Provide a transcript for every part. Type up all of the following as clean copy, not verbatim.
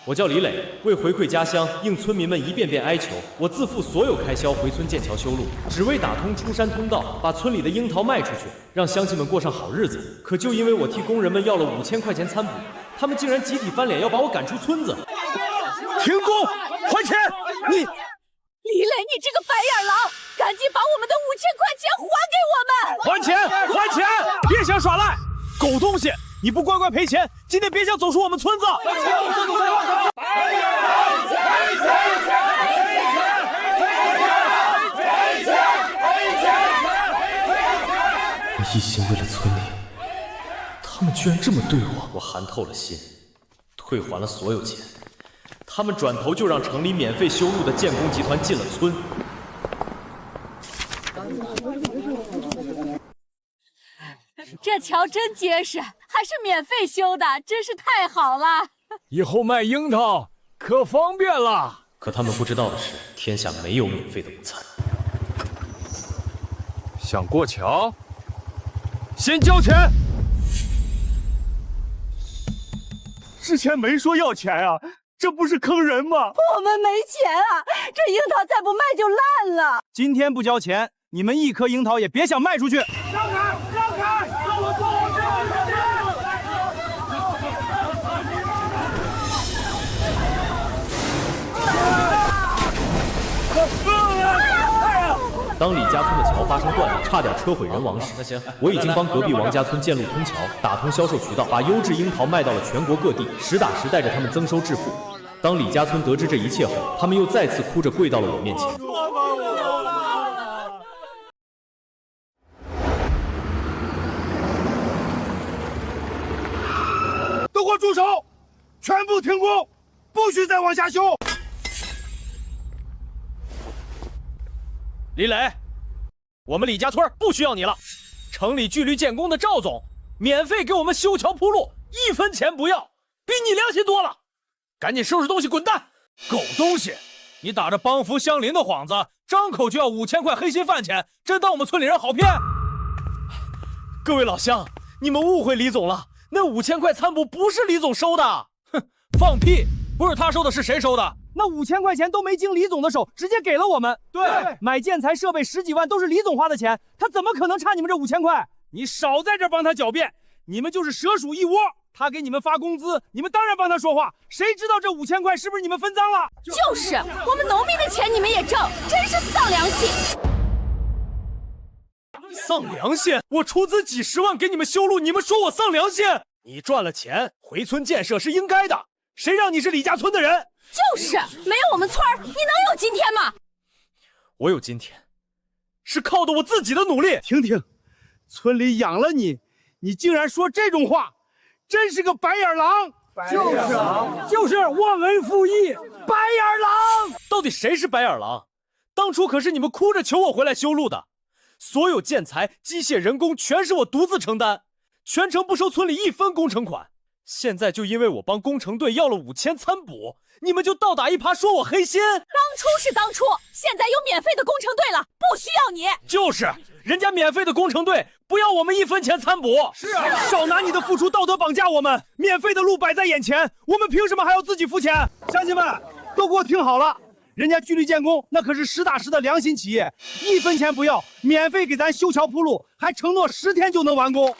我叫李磊，为回馈家乡，应村民们一遍遍哀求，我自负所有开销回村建桥修路，只为打通出山通道，把村里的樱桃卖出去，让乡亲们过上好日子。可就因为我替工人们要了5000块钱参补，他们竟然集体翻脸，要把我赶出村子。停工，还钱！你，李磊，你这个白眼狼，赶紧把我们的5000块钱还给我们！还钱！还钱！别想耍赖，狗东西！你不乖乖赔钱，今天别想走出我们村子！我一心为了村里，他们居然这么对我，我寒透了心，退还了所有钱。他们转头就让城里免费修路的建工集团进了村。这桥真结实，还是免费修的，真是太好了。以后卖樱桃可方便了。可他们不知道的是，天下没有免费的午餐。想过桥，先交钱。之前没说要钱啊，这不是坑人吗？我们没钱啊，这樱桃再不卖就烂了。今天不交钱，你们一颗樱桃也别想卖出去。让开！让开！让我过！当李家村的桥发生断裂，差点车毁人亡时，那行，我已经帮隔壁王家村建路通桥，打通销售渠道，把优质樱桃卖到了全国各地，实打实带着他们增收致富。当李家村得知这一切后，他们又再次哭着跪到了我面前。都给我住手！全部停工，不许再往下修！李磊，我们李家村不需要你了。城里巨绿建工的赵总，免费给我们修桥铺路，1分钱不要，比你良心多了。赶紧收拾东西滚蛋！狗东西，你打着帮扶乡邻的幌子，张口就要5000块黑心饭钱，真当我们村里人好骗？各位老乡，你们误会李总了，那5000块参补不是李总收的。哼，放屁！不是他收的，是谁收的？那5000块钱都没经李总的手，直接给了我们。对，买建材设备10几万都是李总花的钱，他怎么可能差你们这5000块？你少在这帮他狡辩，你们就是蛇鼠一窝。他给你们发工资，你们当然帮他说话。谁知道这5000块是不是你们分赃了？就是我们农民的钱你们也挣，真是丧良心！丧良心！我出资几十万给你们修路，你们说我丧良心？你赚了钱回村建设是应该的，谁让你是李家村的人？就是没有我们村儿，你能有今天吗？我有今天，是靠的我自己的努力。婷婷，村里养了你，你竟然说这种话，真是个白眼狼！就是忘恩负义，白眼狼！到底谁是白眼狼？当初可是你们哭着求我回来修路的，所有建材、机械、人工全是我独自承担，全程不收村里1分工程款。现在就因为我帮工程队要了5000参补，你们就倒打一耙说我黑心。当初是当初，现在有免费的工程队了，不需要你。就是人家免费的工程队不要我们1分钱参补。是啊，少拿你的付出道德绑架我们。免费的路摆在眼前，我们凭什么还要自己付钱？乡亲们都给我听好了，人家巨绿建工那可是实打实的良心企业，1分钱不要，免费给咱修桥铺路，还承诺10天就能完工。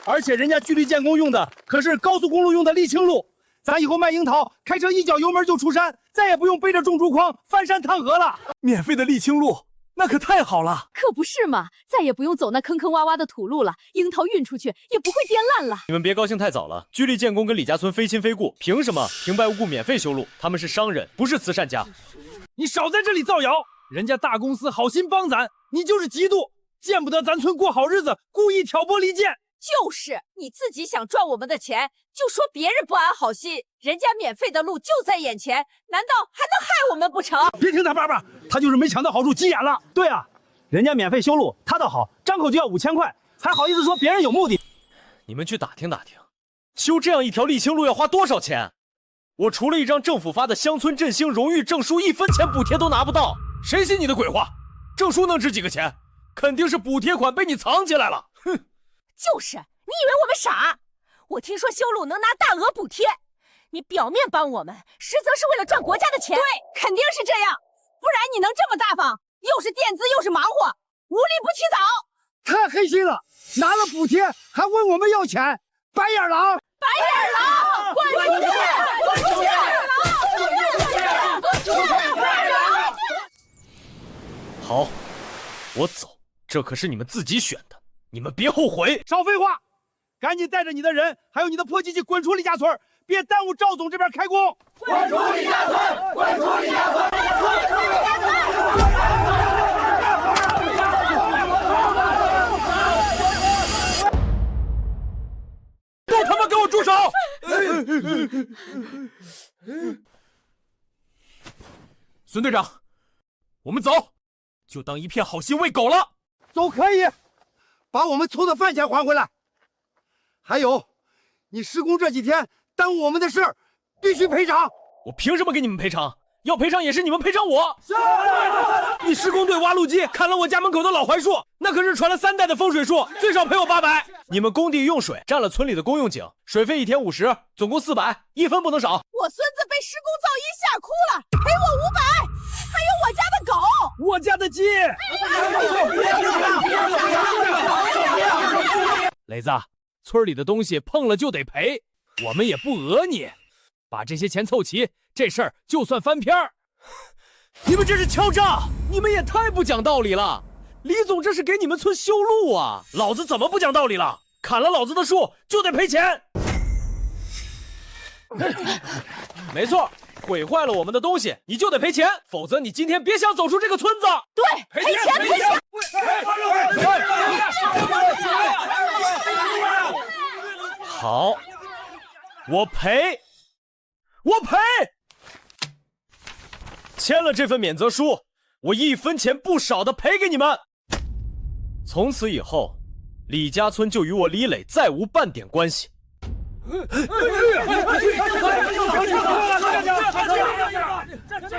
而且人家巨绿建工用的可是高速公路用的沥青路，咱以后卖樱桃，开车1脚油门就出山，再也不用背着重竹筐翻山趟河了。免费的沥青路，那可太好了。可不是嘛，再也不用走那坑坑洼洼的土路了，樱桃运出去也不会颠烂了。你们别高兴太早了，巨绿建工跟李家村非亲非故，凭什么平白无故免费修路？他们是商人，不是慈善家。你少在这里造谣，人家大公司好心帮咱，你就是嫉妒，见不得咱村过好日子，故意挑拨离间。就是你自己想赚我们的钱，就说别人不安好心，人家免费的路就在眼前，难道还能害我们不成？别听他叭叭，他就是没抢到好处，急眼了。对啊，人家免费修路，他倒好，张口就要5000块，还好意思说别人有目的。你们去打听打听，修这样一条沥青路要花多少钱？我除了一张政府发的乡村振兴荣誉证书，1分钱补贴都拿不到。谁信你的鬼话？证书能值几个钱？肯定是补贴款被你藏起来了。哼！就是，你以为我们傻？我听说修路能拿大额补贴，你表面帮我们，实则是为了赚国家的钱。对，肯定是这样，不然你能这么大方？又是垫资又是忙活，无利不起早。太黑心了，拿了补贴还问我们要钱，白眼狼！白眼狼，滚出去！滚出去！滚出去！好，我走，这可是你们自己选的，你们别后悔。少废话，赶紧带着你的人还有你的破机器滚出李家村，别耽误赵总这边开工。滚出李家村！滚出李家村！都他妈给我住手！孙队长，我们走，就当一片好心喂狗了。走可以，把我们凑的饭钱还回来。还有，你施工这几天耽误我们的事儿，必须赔偿。我凭什么给你们赔偿？要赔偿也是你们赔偿我。是。你施工队挖路机砍了我家门口的老槐树，那可是传了3代的风水树，最少赔我800。你们工地用水占了村里的公用井，水费1天50，总共400，1分不能少。我孙子被施工噪音吓哭了，赔我500。还有我家的狗，我家的鸡。雷子，村里的东西碰了就得赔，我们也不讹你，把这些钱凑齐，这事儿就算翻篇儿。你们这是敲诈，你们也太不讲道理了。李总这是给你们村修路啊，老子怎么不讲道理了？砍了老子的树就得赔钱。没错，毁坏了我们的东西，你就得赔钱，否则你今天别想走出这个村子。对，赔钱赔钱。好，我赔。签了这份免责书，我1分钱不少的赔给你们。从此以后，李家村就与我李磊再无半点关系。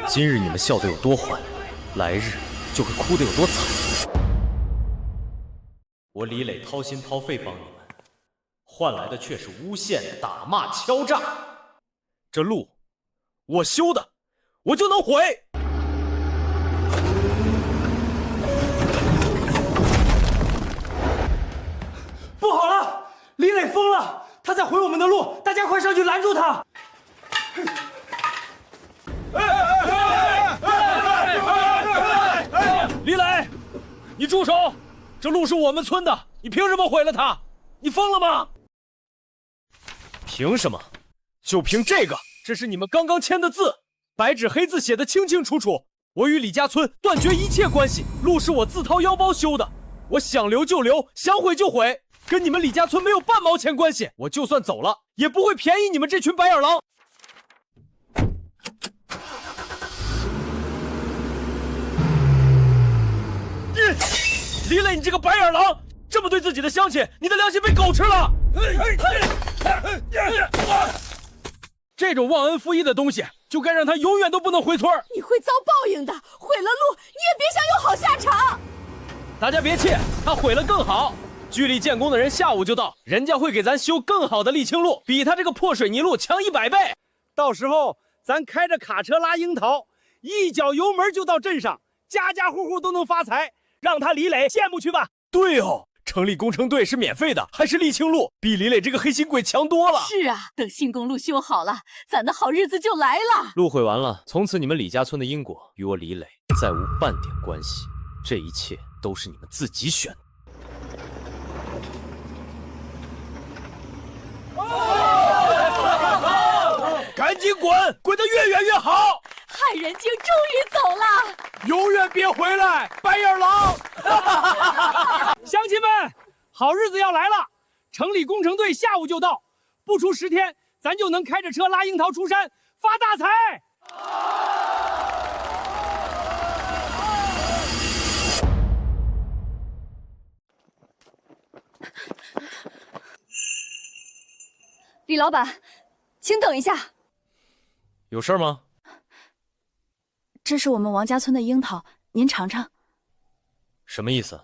今日你们笑得有多欢，来日就会哭得有多惨。我李磊掏心掏肺帮你们，换来的却是诬陷、打骂、敲诈。这路我修的，我就能毁。不好了，李磊疯了，他在毁我们的路，大家快上去拦住他！李磊，你住手！这路是我们村的，你凭什么毁了它？你疯了吗？凭什么？就凭这个，这是你们刚刚签的字，白纸黑字写的清清楚楚。我与李家村断绝一切关系，路是我自掏腰包修的，我想留就留，想毁就毁，跟你们李家村没有半毛钱关系。我就算走了，也不会便宜你们这群白眼狼。李磊，你这个白眼狼，这么对自己的乡亲，你的良心被狗吃了！这种忘恩负义的东西，就该让他永远都不能回村。你会遭报应的，毁了路，你也别想有好下场。大家别气，他毁了更好。距离建工的人下午就到，人家会给咱修更好的沥青路，比他这个破水泥路强100倍。到时候咱开着卡车拉樱桃，一脚油门就到镇上，家家户户都能发财，让他李磊羡慕去吧。对哦，成立工程队是免费的，还是沥青路，比李磊这个黑心鬼强多了。是啊，等新公路修好了，咱的好日子就来了。路毁完了，从此你们李家村的因果与我李磊再无半点关系，这一切都是你们自己选的。赶紧滚，滚得越远越好！害人精终于走了，永远别回来，白眼狼！乡亲们，好日子要来了！城里工程队下午就到，不出10天，咱就能开着车拉樱桃出山，发大财！李老板，请等一下。有事吗？这是我们王家村的樱桃，您尝尝。什么意思？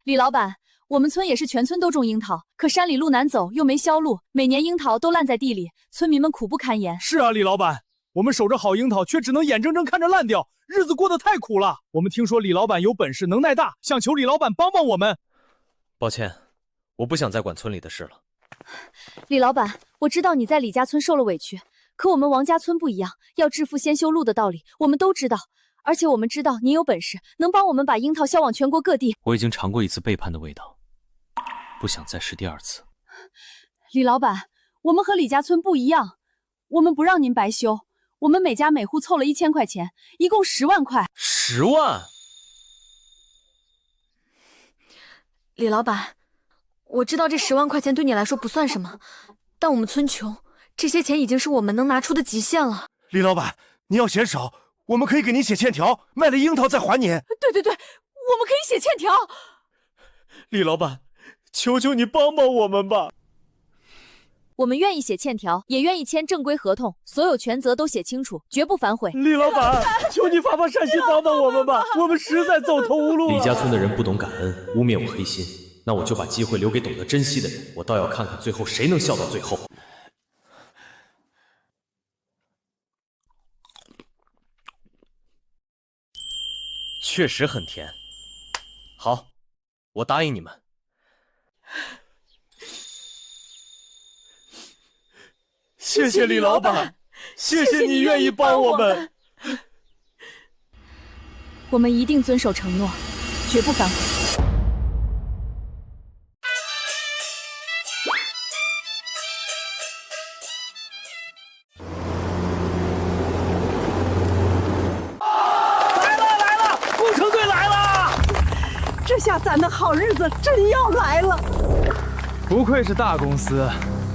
李老板，我们村也是全村都种樱桃，可山里路难走，又没销路，每年樱桃都烂在地里，村民们苦不堪言。是啊，李老板，我们守着好樱桃，却只能眼睁睁看着烂掉，日子过得太苦了。我们听说李老板有本事，能耐大，想求李老板帮帮我们。抱歉，我不想再管村里的事了。李老板，我知道你在李家村受了委屈，可我们王家村不一样，要致富先修路的道理，我们都知道。而且我们知道您有本事，能帮我们把樱桃销往全国各地。我已经尝过一次背叛的味道，不想再试第二次。李老板，我们和李家村不一样，我们不让您白修，我们每家每户凑了1000块钱，一共10万块。10万？李老板，我知道这10万块钱对你来说不算什么，但我们村穷，这些钱已经是我们能拿出的极限了。李老板，你要嫌少，我们可以给您写欠条，卖了樱桃再还您。对，我们可以写欠条。李老板，求求你帮帮我们吧！我们愿意写欠条，也愿意签正规合同，所有权责都写清楚，绝不反悔。李老板，求你发善心帮帮我们吧，我们实在走投无路了。李家村的人不懂感恩，污蔑我黑心，那我就把机会留给懂得珍惜的人，我倒要看看最后谁能笑到最后。确实很甜。好，我答应你们。谢谢李老板，谢谢你愿意帮我们。我们一定遵守承诺，绝不反悔。来了，工程队来了！这下咱的好日子真要来了。不愧是大公司，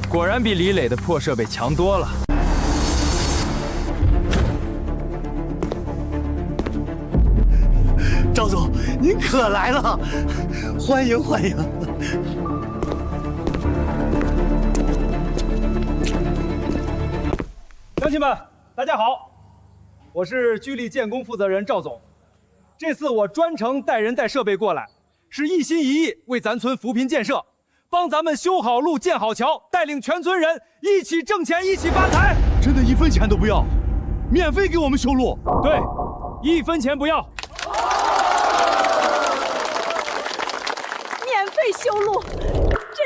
果然比李磊的破设备强多了。赵总，您可来了，欢迎欢迎。乡亲们，大家好，我是居力建工负责人赵总。这次我专程带人带设备过来，是一心一意为咱村扶贫建设，帮咱们修好路、建好桥，带领全村人一起挣钱，一起发财。真的1分钱都不要，免费给我们修路。对，1分钱不要。免费修路，真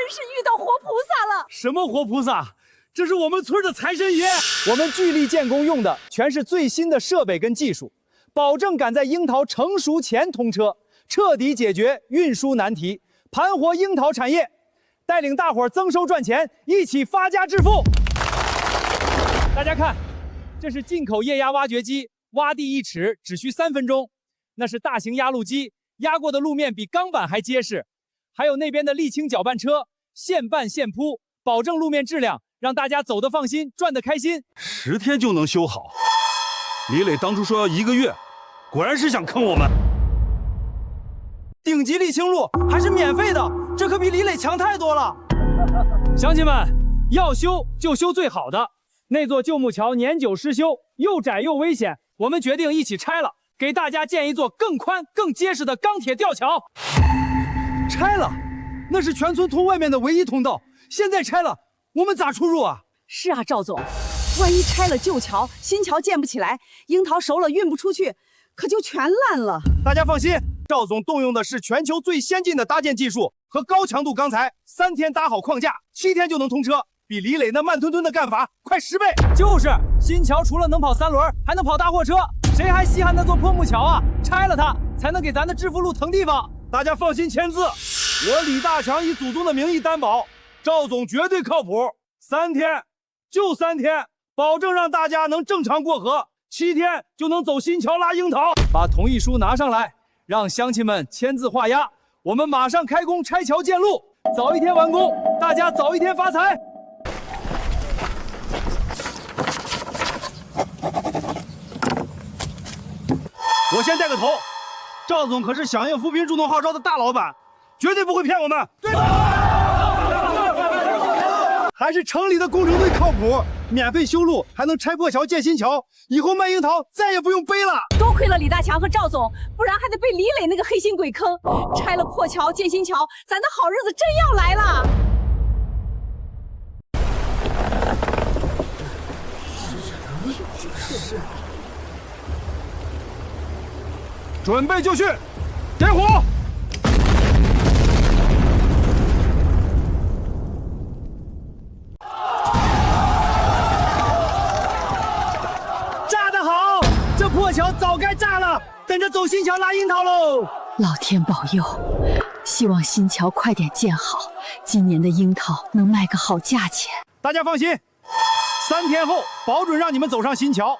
是遇到活菩萨了。什么活菩萨？这是我们村的财神爷。我们聚力建工用的全是最新的设备跟技术，保证赶在樱桃成熟前通车，彻底解决运输难题，盘活樱桃产业，带领大伙儿增收赚钱，一起发家致富。大家看，这是进口液压挖掘机，挖地1尺只需3分钟；那是大型压路机，压过的路面比钢板还结实；还有那边的沥青搅拌车，现拌现铺，保证路面质量，让大家走得放心，赚得开心。10天就能修好，李磊当初说要1个月，果然是想坑我们。顶级沥青路还是免费的，这可比李磊强太多了。乡亲们，要修就修最好的。那座旧木桥年久失修，又窄又危险，我们决定一起拆了，给大家建一座更宽、更结实的钢铁吊桥。拆了，那是全村通外面的唯一通道，现在拆了，我们咋出入啊？是啊，赵总，万一拆了旧桥，新桥建不起来，樱桃熟了运不出去，可就全烂了。大家放心，赵总动用的是全球最先进的搭建技术和高强度钢材，3天搭好框架，7天就能通车，比李磊那慢吞吞的干法快10倍。就是新桥除了能跑3轮，还能跑大货车，谁还稀罕那座破木桥啊？拆了它，才能给咱的致富路腾地方。大家放心签字，我李大强以祖宗的名义担保，赵总绝对靠谱。3天，就3天，保证让大家能正常过河，7天就能走新桥拉樱桃。把同意书拿上来，让乡亲们签字画押，我们马上开工拆桥建路，早一天完工，大家早一天发财。我先带个头，赵总可是响应扶贫助农号召的大老板，绝对不会骗我们。对吧？还是城里的工程队靠谱，免费修路，还能拆破桥建新桥，以后卖樱桃再也不用背了。多亏了李大强和赵总，不然还得被李磊那个黑心鬼坑。拆了破桥建新桥，咱的好日子真要来了。准备就绪，点火！炸得好！这破桥早该炸了，等着走新桥拉樱桃喽！老天保佑，希望新桥快点建好，今年的樱桃能卖个好价钱。大家放心，3天后保准让你们走上新桥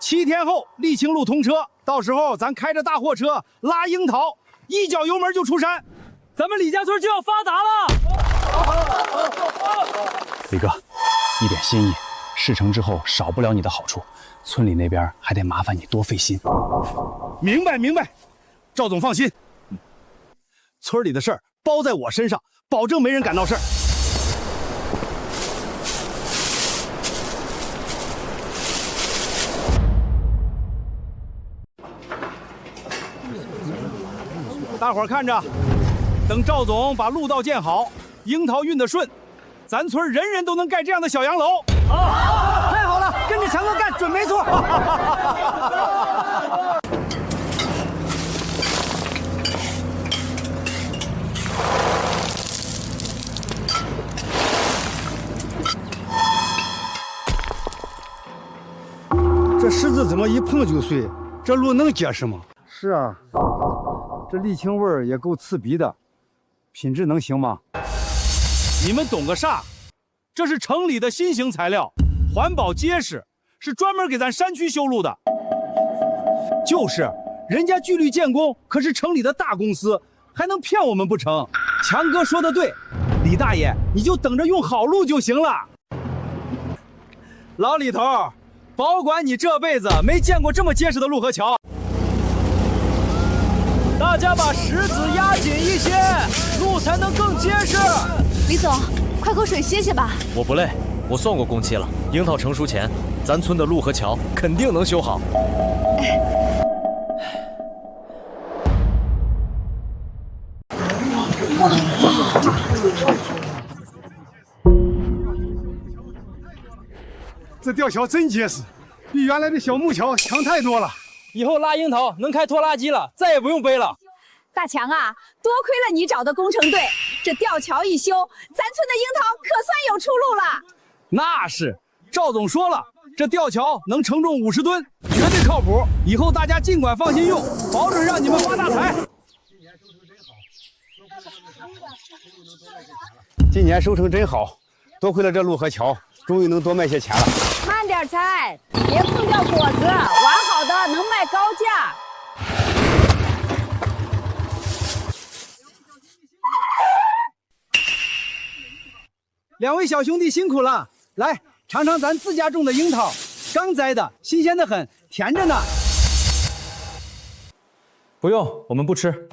，7天后沥青路通车。到时候咱开着大货车拉樱桃，一脚油门就出山，咱们李家村就要发达了。李哥，一点心意，事成之后少不了你的好处，村里那边还得麻烦你多费心。明白明白，赵总放心，村里的事儿包在我身上，保证没人敢闹事儿。大伙儿看着，等赵总把路道建好，樱桃运得顺，咱村人人都能盖这样的小洋楼。太好了，跟着强哥干准没错。这石子怎么一碰就碎？这路能结实吗？是啊，这沥青味儿也够刺鼻的，品质能行吗？你们懂个啥？这是城里的新型材料，环保结实，是专门给咱山区修路的。就是，人家巨绿建工可是城里的大公司，还能骗我们不成？强哥说的对，李大爷你就等着用好路就行了。老李头，保管你这辈子没见过这么结实的路和桥。大家把石子压紧一些，路才能更结实。李总，快口水歇歇吧。我不累，我算过工期了，樱桃成熟前，咱村的路和桥肯定能修好。这吊桥真结实，比原来的小木桥强太多了。以后拉樱桃能开拖拉机了，再也不用背了。大强啊，多亏了你找的工程队，这吊桥一修，咱村的樱桃可算有出路了。那是，赵总说了，这吊桥能承重50吨，绝对靠谱。以后大家尽管放心用，保准让你们发大财。今年收成真好，多亏了这路和桥，终于能多卖些钱了。慢点采，别碰掉果子，完好的能卖高价。两位小兄弟辛苦了，来尝尝咱自家种的樱桃，刚摘的，新鲜的很，甜着呢。不用，我们不吃。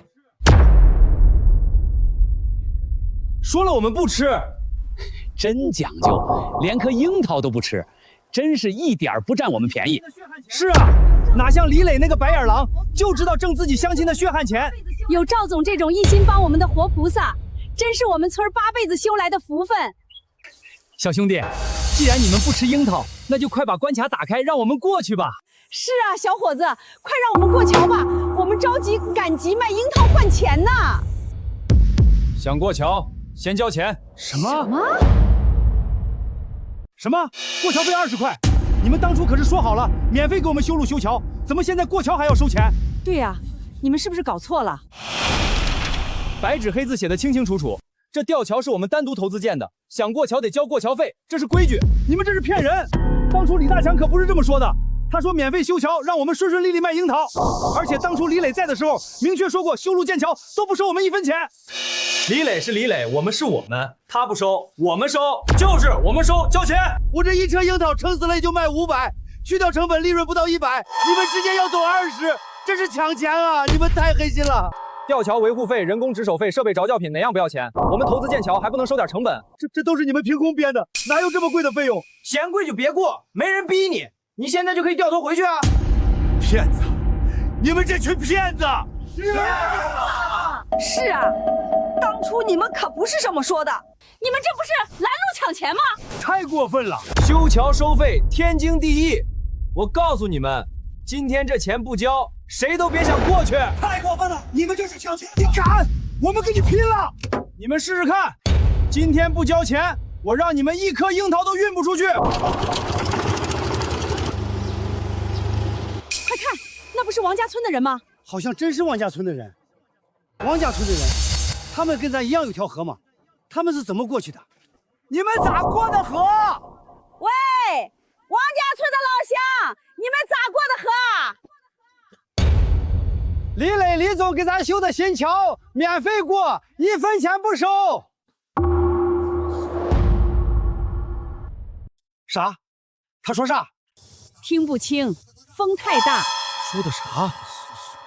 说了我们不吃，真讲究，连颗樱桃都不吃，真是一点不占我们便宜。是啊，哪像李磊那个白眼狼，就知道挣自己乡亲的血汗钱。有赵总这种一心帮我们的活菩萨，真是我们村8辈子修来的福分。小兄弟，既然你们不吃樱桃，那就快把关卡打开，让我们过去吧。是啊，小伙子，快让我们过桥吧，我们着急赶集卖樱桃换钱呢。想过桥，先交钱。什么？过桥费20块？你们当初可是说好了，免费给我们修路修桥，怎么现在过桥还要收钱？对呀，你们是不是搞错了？白纸黑字写的清清楚楚，这吊桥是我们单独投资建的，想过桥得交过桥费，这是规矩。你们这是骗人！当初李大强可不是这么说的，他说免费修桥，让我们顺顺利利卖樱桃。而且当初李磊在的时候，明确说过修路建桥都不收我们1分钱。李磊是李磊，我们是我们，他不收，我们收，就是我们收，交钱。我这一车樱桃撑死了也就卖500，去掉成本利润不到100，你们直接要走20，这是抢钱啊！你们太黑心了。吊桥维护费、人工值守费、设备着教品哪样不要钱？我们投资建桥还不能收点成本？这都是你们凭空编的，哪有这么贵的费用？嫌贵就别过，没人逼你，你现在就可以掉头回去啊！骗子！你们这群骗子！是啊，当初你们可不是这么说的，你们这不是拦路抢钱吗？太过分了！修桥收费天经地义。我告诉你们，今天这钱不交，谁都别想过去。太过分了！你们就是抢钱！你敢？我们跟你拼了！你们试试看，今天不交钱，我让你们一颗樱桃都运不出去。快看，那不是王家村的人吗？好像真是王家村的人。王家村的人，他们跟咱一样有条河吗？他们是怎么过去的？你们咋过的河？喂，王家村的老乡，你们咋过的河？李磊李总给咱修的新桥，免费过，1分钱不收。啥？他说啥？听不清，风太大。说的啥？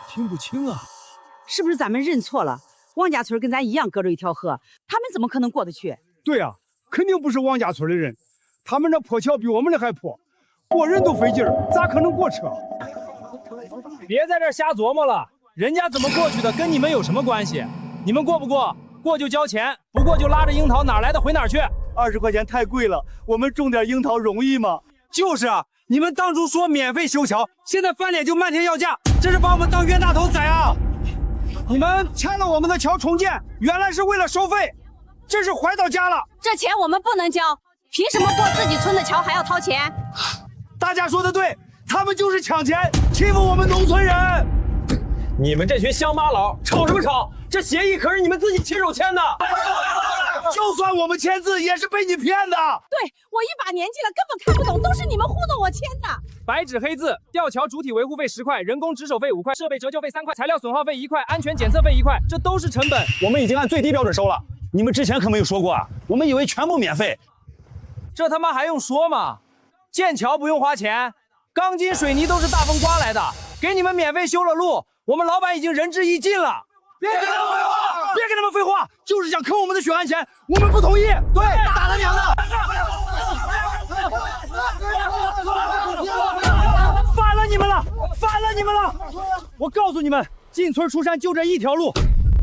听不清啊！是不是咱们认错了？王家村跟咱一样隔着一条河，他们怎么可能过得去？对啊，肯定不是王家村的人，他们这破桥比我们这还破，过人都费劲儿，咋可能过车？别在这瞎琢磨了，人家怎么过去的跟你们有什么关系？你们过不过？过就交钱，不过就拉着樱桃，哪来的回哪去。20块钱太贵了，我们种点樱桃容易吗？就是啊，你们当初说免费修桥，现在翻脸就漫天要价，这是把我们当冤大头宰啊！你们拆了我们的桥重建，原来是为了收费，真是坏到家了。这钱我们不能交，凭什么过自己村的桥还要掏钱？大家说的对，他们就是抢钱，欺负我们农村人。你们这群乡巴佬，吵什么吵？这协议可是你们自己亲手签的。就算我们签字，也是被你骗的。对，我一把年纪了，根本看不懂，都是你们糊弄我签的。白纸黑字，吊桥主体维护费10块，人工值守费5块，设备折旧费3块，材料损耗费1块，安全检测费1块，这都是成本。我们已经按最低标准收了，你们之前可没有说过啊，我们以为全部免费。这他妈还用说吗？建桥不用花钱，钢筋水泥都是大风刮来的，给你们免费修了路，我们老板已经仁至义尽了。别跟他们废话！别跟他们废话！就是想坑我们的血汗钱，我们不同意。对，打他娘的！烦了你们了！烦了你们了！我告诉你们，进村出山就这一条路。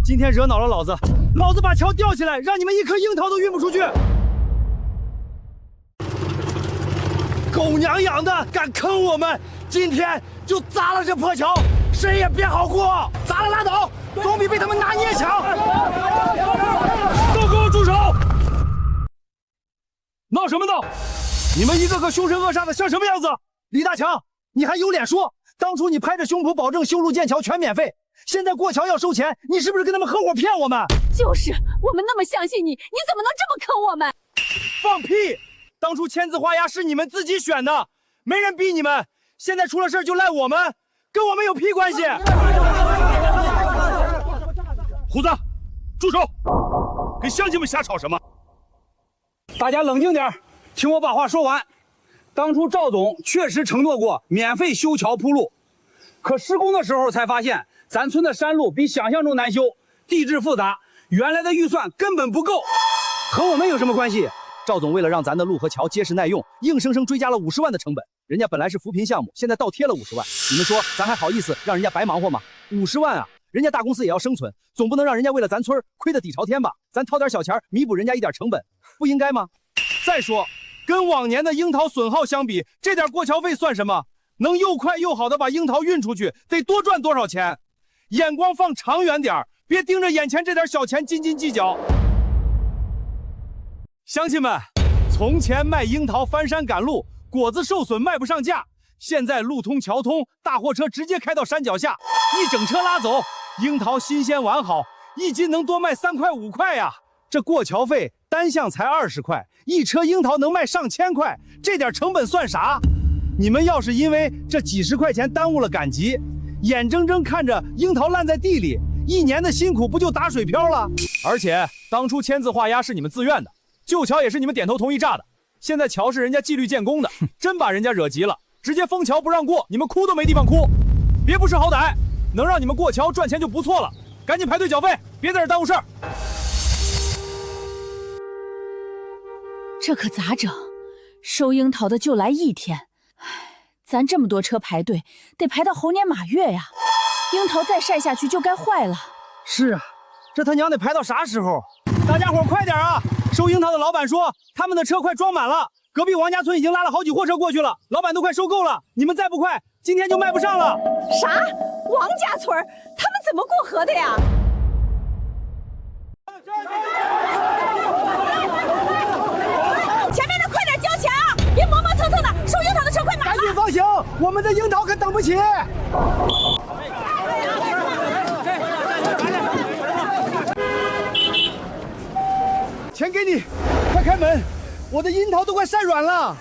今天惹恼了老子，老子把桥吊起来，让你们一颗樱桃都运不出去。狗娘养的，敢坑我们！今天就砸了这破桥，谁也别好过！砸了拉倒。总比被他们拿捏强！都给我住手！闹什么闹？你们一个个凶神恶煞的，像什么样子？李大强，你还有脸说？当初你拍着胸脯保证修路建桥全免费，现在过桥要收钱，你是不是跟他们合伙骗我们？就是我们那么相信你，你怎么能这么坑我们？放屁！当初签字画押是你们自己选的，没人逼你们。现在出了事就赖我们，跟我们有屁关系？胡子，住手！跟乡亲们瞎吵什么？大家冷静点，听我把话说完。当初赵总确实承诺过免费修桥铺路，可施工的时候才发现，咱村的山路比想象中难修，地质复杂，原来的预算根本不够。和我们有什么关系？赵总为了让咱的路和桥结实耐用，硬生生追加了50万的成本。人家本来是扶贫项目，现在倒贴了50万。你们说咱还好意思让人家白忙活吗？50万啊！人家大公司也要生存，总不能让人家为了咱村亏得底朝天吧？咱掏点小钱弥补人家一点成本，不应该吗？再说，跟往年的樱桃损耗相比，这点过桥费算什么？能又快又好的把樱桃运出去，得多赚多少钱？眼光放长远点，别盯着眼前这点小钱斤斤计较。乡亲们，从前卖樱桃翻山赶路，果子受损卖不上价，现在路通桥通，大货车直接开到山脚下，一整车拉走。樱桃新鲜完好，一斤能多卖3块5块呀！这过桥费单项才20块，一车樱桃能卖上千块，这点成本算啥？你们要是因为这几十块钱耽误了赶集，眼睁睁看着樱桃烂在地里，1年的辛苦不就打水漂了？而且当初签字画押是你们自愿的，旧桥也是你们点头同意炸的，现在桥是人家纪律建工的，真把人家惹急了，直接封桥不让过，你们哭都没地方哭。别不识好歹，能让你们过桥赚钱就不错了，赶紧排队缴费，别在这耽误事儿。这可咋整？收樱桃的就来1天，咱这么多车排队，得排到猴年马月呀！樱桃再晒下去就该坏了。是啊，这他娘得排到啥时候？大家伙快点啊！收樱桃的老板说，他们的车快装满了，隔壁王家村已经拉了好几货车过去了，老板都快收购了。你们再不快，今天就卖不上了。啥？王家村？他们怎么过河的呀？前面的快点交钱啊！别磨磨蹭蹭的，收樱桃的车快满了。赶紧放行，我们的樱桃可等不起。钱给你，快开门！我的樱桃都快晒软了。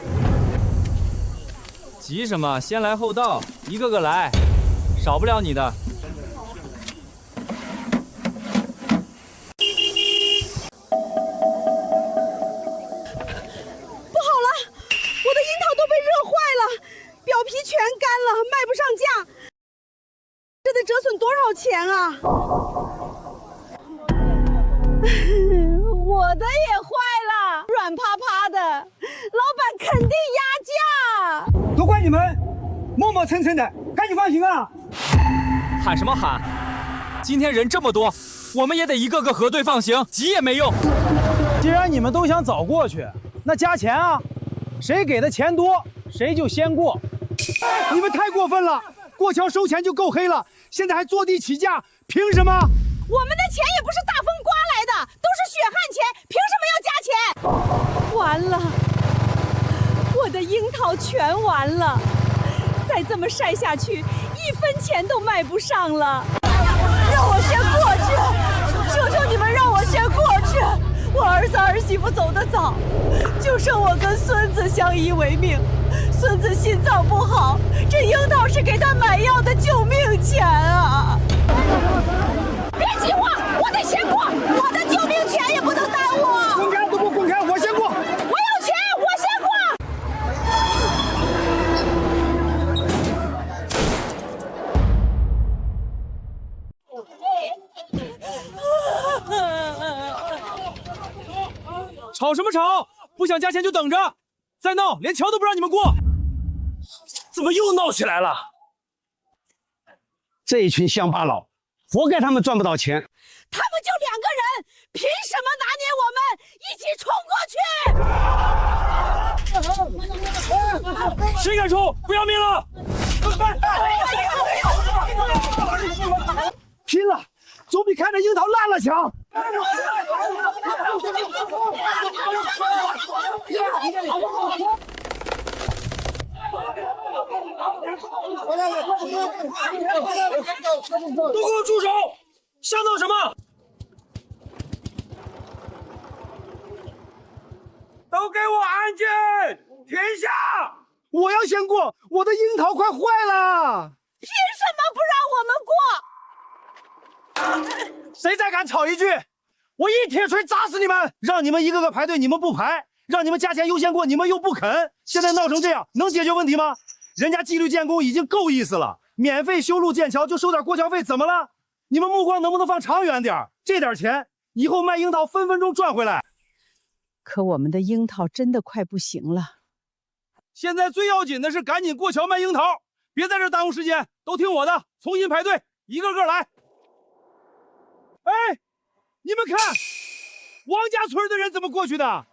急什么？先来后到，一个个来，少不了你的。不好了，我的樱桃都被热坏了，表皮全干了，卖不上价。这得折损多少钱啊？我的也坏了，软趴趴的，老板肯定压价。都怪你们磨磨蹭蹭的，赶紧放行啊！喊什么喊？今天人这么多，我们也得一个个核对放行，急也没用。既然你们都想早过去，那加钱啊！谁给的钱多，谁就先过。你们太过分了，过桥收钱就够黑了，现在还坐地起价，凭什么？我们的钱也不是大风刮来的，都是血汗钱，凭什么要加钱？完了，我的樱桃全完了，再这么晒下去，1分钱都卖不上了。让我先过去，求求你们让我先过去。我儿子儿媳妇走得早，就剩我跟孙子相依为命。孙子心脏不好，这樱桃是给他买药的救命钱啊！别急我，我得先过，我的救命钱也不能耽误。滚开都不滚开，我先过。我有钱，我先过。吵什么吵？不想加钱就等着，再闹连桥都不让你们过。怎么又闹起来了？这一群乡巴佬，活该他们赚不到钱。他们就2个人，凭什么拿捏我们？一起冲过去！谁敢冲？不要命了！拼了，总比看着樱桃烂了强。都给我住手！瞎闹什么？都给我安静！停下！我要先过，我的樱桃快坏了！凭什么不让我们过？谁再敢吵一句，我一铁锤砸死你们！让你们一个个排队，你们不排；让你们加钱优先过，你们又不肯。现在闹成这样，能解决问题吗？人家纪律建工已经够意思了，免费修路建桥就收点过桥费，怎么了？你们目光能不能放长远点？这点钱以后卖樱桃分分钟赚回来。可我们的樱桃真的快不行了。现在最要紧的是赶紧过桥卖樱桃，别在这耽误时间，都听我的，重新排队，一个个来。哎，你们看，王家村的人怎么过去的？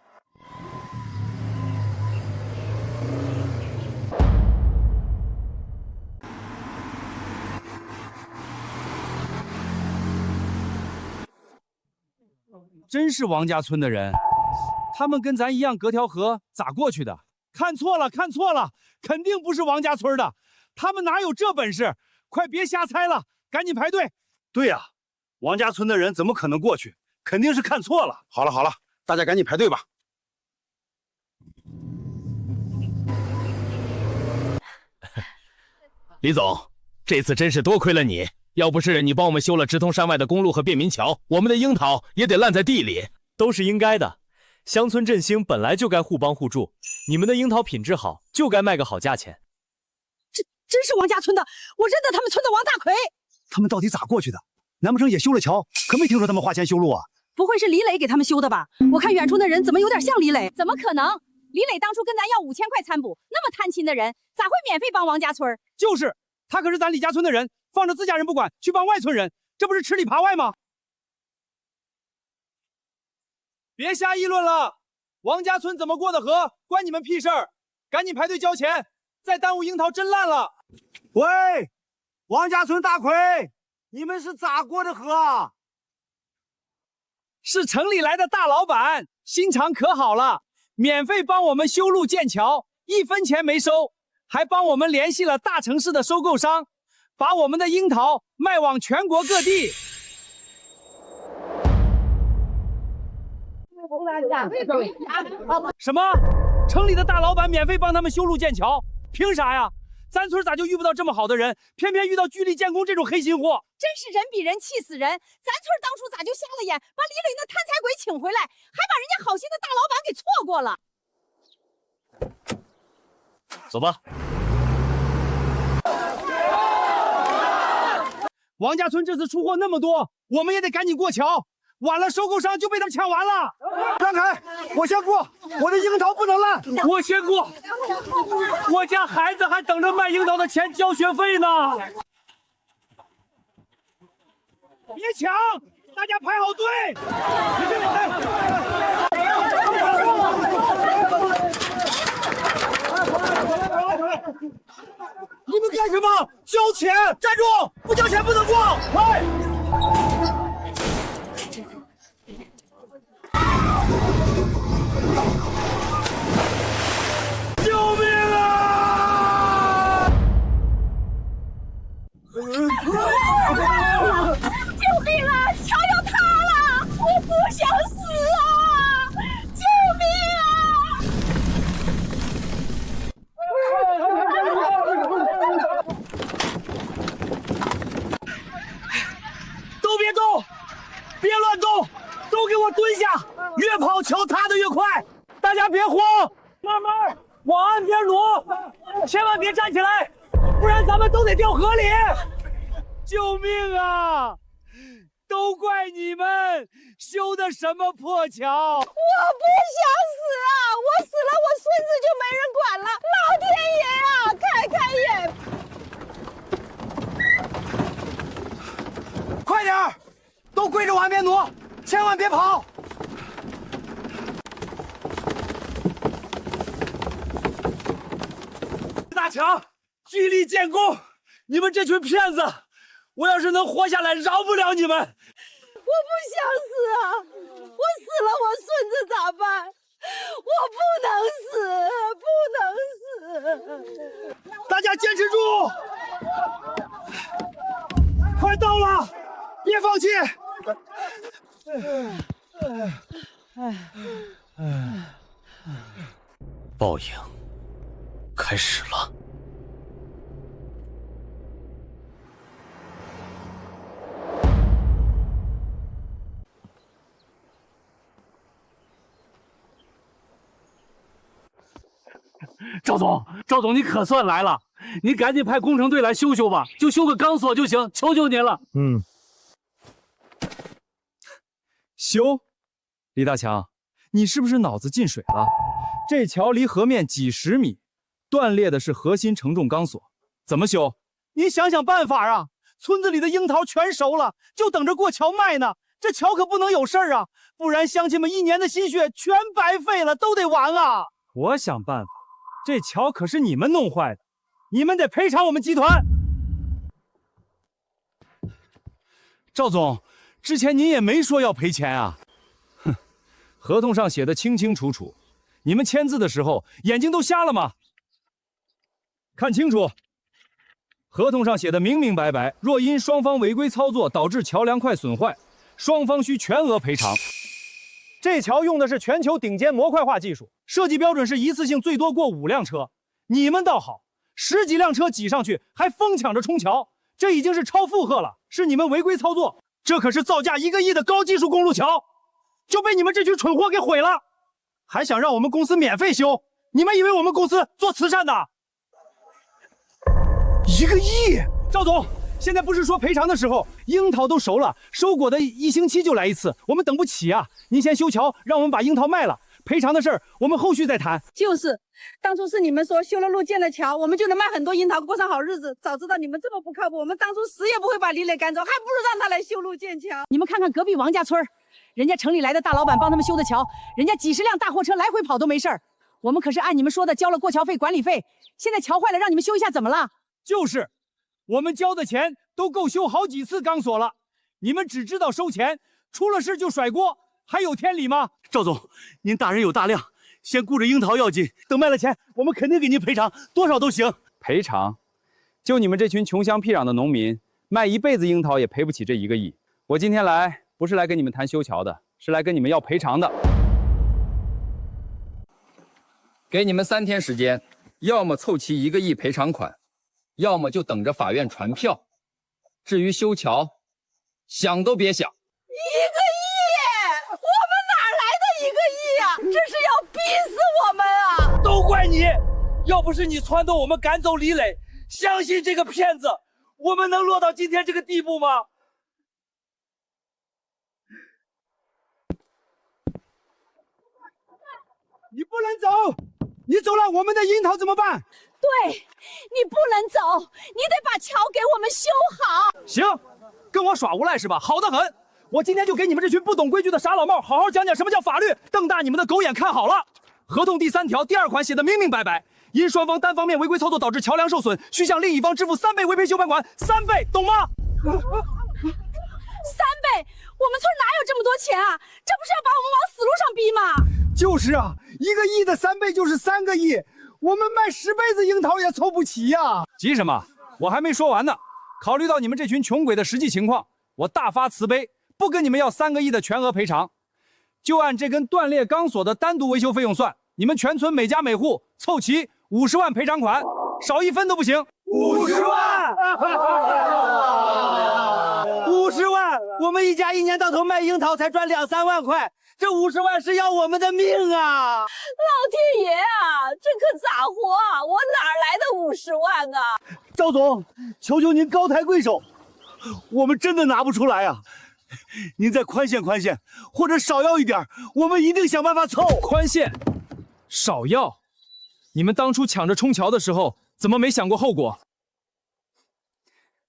真是王家村的人，他们跟咱一样隔条河，咋过去的？看错了，看错了，肯定不是王家村的，他们哪有这本事？快别瞎猜了，赶紧排队。对呀，王家村的人怎么可能过去？肯定是看错了。好了好了，大家赶紧排队吧。李总，这次真是多亏了你，要不是你帮我们修了直通山外的公路和便民桥，我们的樱桃也得烂在地里。都是应该的，乡村振兴本来就该互帮互助，你们的樱桃品质好，就该卖个好价钱。真是王家村的，我认得他们村的王大奎。他们到底咋过去的？难不成也修了桥？可没听说他们花钱修路啊？不会是李磊给他们修的吧？我看远处的人怎么有点像李磊？怎么可能？李磊当初跟咱要5000块参补，那么贪亲的人，咋会免费帮王家村？就是，他可是咱李家村的人，放着自家人不管，去帮外村人，这不是吃里扒外吗？别瞎议论了，王家村怎么过的河，关你们屁事儿！赶紧排队交钱，再耽误樱桃真烂了。喂，王家村大奎，你们是咋过的河啊？是城里来的大老板，心肠可好了，免费帮我们修路建桥，1分钱没收，还帮我们联系了大城市的收购商，把我们的樱桃卖往全国各地。什么？城里的大老板免费帮他们修路建桥？凭啥呀？咱村咋就遇不到这么好的人，偏偏遇到聚力建工这种黑心货？真是人比人气死人！咱村当初咋就瞎了眼，把李磊那贪财鬼请回来，还把人家好心的大老板给错过了？走吧。王家村这次出货那么多，我们也得赶紧过桥，晚了收购商就被他们抢完了。让开，我先过，我的樱桃不能烂。我先过，我家孩子还等着卖樱桃的钱交学费呢。别抢，大家排好队。你们干什么？交钱！站住！不交钱不能过！快！救命啊！救命啊！桥要塌了！我不想死啊！救命啊！都别动，别乱动，都给我蹲下！越跑桥塌的越快，大家别慌，慢慢往岸边挪，千万别站起来，不然咱们都得掉河里！救命啊！都怪你们修的什么破桥！我不想死啊！我死了，我孙子就没人管了！老天爷啊，开开眼！快点儿，都跪着往岸边挪，千万别跑！大强，聚力建工，你们这群骗子！我要是能活下来，饶不了你们！我不想死啊！我死了，我孙子咋办？我不能死，不能死！大家坚持住！快到了，别放弃！报应开始了。赵总，你可算来了！你赶紧派工程队来修修吧，就修个钢索就行，求求您了。修，李大强，你是不是脑子进水了？这桥离河面几十米，断裂的是核心承重钢索，怎么修？你想想办法啊！村子里的樱桃全熟了，就等着过桥卖呢。这桥可不能有事儿啊，不然乡亲们1年的心血全白费了，都得完啊！我想办法。这桥可是你们弄坏的，你们得赔偿我们集团。赵总，之前您也没说要赔钱啊。哼，合同上写的清清楚楚，你们签字的时候眼睛都瞎了吗？看清楚，合同上写的明明白白，若因双方违规操作导致桥梁块损坏，双方需全额赔偿。这桥用的是全球顶尖模块化技术，设计标准是一次性最多过5辆车。你们倒好，10几辆车挤上去还疯抢着冲桥，这已经是超负荷了，是你们违规操作。这可是造价1个亿的高技术公路桥，就被你们这群蠢货给毁了，还想让我们公司免费修？你们以为我们公司做慈善的？1个亿！赵总，现在不是说赔偿的时候，樱桃都熟了，收果的1星期就来一次，我们等不起啊！您先修桥，让我们把樱桃卖了，赔偿的事儿我们后续再谈。就是，当初是你们说修了路建了桥，我们就能卖很多樱桃，过上好日子。早知道你们这么不靠谱，我们当初死也不会把李磊赶走，还不如让他来修路建桥。你们看看隔壁王家村，人家城里来的大老板帮他们修的桥，人家几十辆大货车来回跑都没事儿。我们可是按你们说的交了过桥费、管理费，现在桥坏了让你们修一下，怎么了？就是，我们交的钱都够修好几次钢索了，你们只知道收钱，出了事就甩锅，还有天理吗？赵总，您大人有大量，先顾着樱桃要紧，等卖了钱，我们肯定给您赔偿，多少都行。赔偿？就你们这群穷乡僻壤的农民，卖一辈子樱桃也赔不起这1个亿。我今天来不是来跟你们谈修桥的，是来跟你们要赔偿的。给你们3天时间，要么凑齐1个亿赔偿款，要么就等着法院传票。至于修桥，想都别想。1个亿，我们哪来的1个亿啊？这是要逼死我们啊！都怪你！要不是你撺掇我们赶走李磊，相信这个骗子，我们能落到今天这个地步吗？你不能走，你走了，我们的樱桃怎么办？对，你不能走，你得把桥给我们修好。行，跟我耍无赖是吧？好得很，我今天就给你们这群不懂规矩的傻老帽好好讲讲什么叫法律，瞪大你们的狗眼看好了。合同第3条第2款写的明明白白，因双方单方面违规操作导致桥梁受损，需向另一方支付3倍违赔修盘款，3倍，懂吗？3倍？我们村哪有这么多钱啊？这不是要把我们往死路上逼吗？就是啊，1个亿的3倍就是3个亿，我们卖10辈子樱桃也凑不齐呀！急什么？我还没说完呢。考虑到你们这群穷鬼的实际情况，我大发慈悲，不跟你们要3个亿的全额赔偿，就按这根断裂钢索的单独维修费用算，你们全村每家每户凑齐50万赔偿款，少1分都不行。50万！50万！我们一家一年到头卖樱桃才赚2、3万块。这50万是要我们的命啊！老天爷啊，这可咋活啊？我哪来的50万啊？赵总，求求您高抬贵手，我们真的拿不出来啊！您再宽限宽限，或者少要一点，我们一定想办法凑。宽限，少要？你们当初抢着冲桥的时候，怎么没想过后果？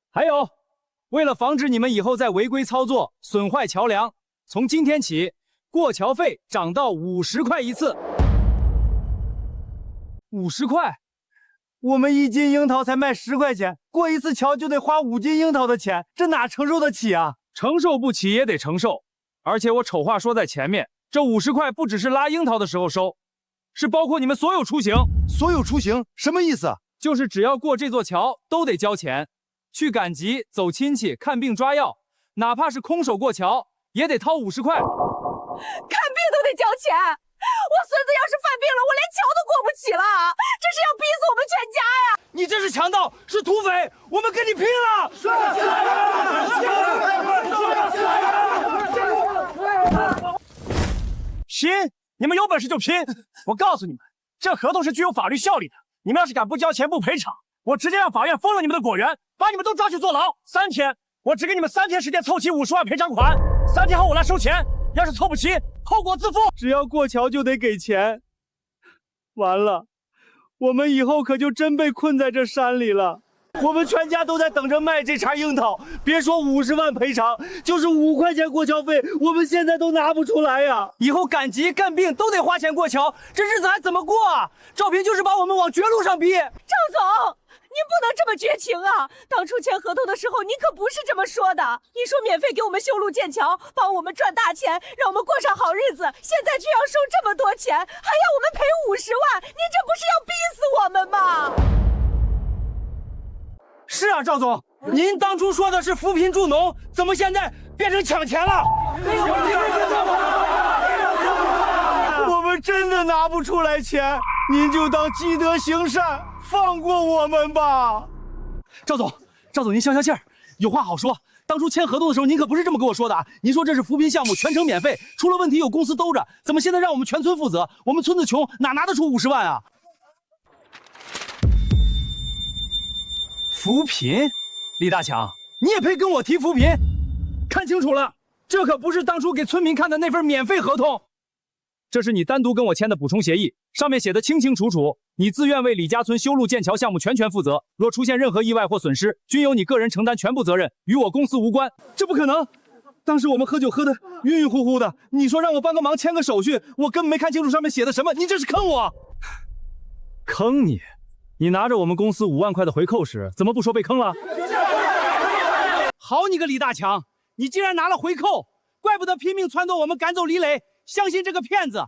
还有，为了防止你们以后再违规操作，损坏桥梁，从今天起，过桥费涨到50块一次。50块？我们1斤樱桃才卖10块钱，过一次桥就得花5斤樱桃的钱，这哪承受得起啊？承受不起也得承受。而且我丑话说在前面，这50块不只是拉樱桃的时候收，是包括你们所有出行。所有出行什么意思？就是只要过这座桥都得交钱，去赶集、走亲戚、看病、抓药，哪怕是空手过桥，也得掏50块。看病都得交钱，我孙子要是犯病了，我连桥都过不起了，这是要逼死我们全家呀！你这是强盗，是土匪，我们跟你拼了！说起来了！拼！你们有本事就拼！我告诉你们，这合同是具有法律效力的。你们要是敢不交钱不赔偿，我直接让法院封了你们的果园，把你们都抓去坐牢3天。我只给你们3天时间凑齐50万赔偿款，3天后我来收钱。要是凑不齐，后果自负。只要过桥就得给钱，完了，我们以后可就真被困在这山里了。我们全家都在等着卖这茬樱桃，别说50万赔偿，就是5块钱过桥费，我们现在都拿不出来呀！以后赶集干病都得花钱过桥，这日子还怎么过啊？赵平就是把我们往绝路上逼。赵总，您不能这么绝情啊！当初签合同的时候，您可不是这么说的。您说免费给我们修路建桥，帮我们赚大钱，让我们过上好日子，现在却要收这么多钱，还要我们赔50万，您这不是要逼死我们吗？是啊，赵总，您当初说的是扶贫助农，怎么现在变成抢钱了？我们真的拿不出来钱，您就当积德行善，放过我们吧。赵总，您消消气儿，有话好说。当初签合同的时候，您可不是这么跟我说的啊！您说这是扶贫项目，全程免费，出了问题有公司兜着，怎么现在让我们全村负责？我们村子穷，哪拿得出50万啊？扶贫，李大强，你也配跟我提扶贫？看清楚了，这可不是当初给村民看的那份免费合同，这是你单独跟我签的补充协议，上面写的清清楚楚，你自愿为李家村修路建桥项目全权负责，若出现任何意外或损失，均由你个人承担全部责任，与我公司无关。这不可能！当时我们喝酒喝的晕晕乎乎的，你说让我帮个忙签个手续，我根本没看清楚上面写的什么，你这是坑我！坑你？你拿着我们公司5万块的回扣时，怎么不说被坑了？好你个李大强，你竟然拿了回扣，怪不得拼命撺掇我们赶走李磊，相信这个骗子。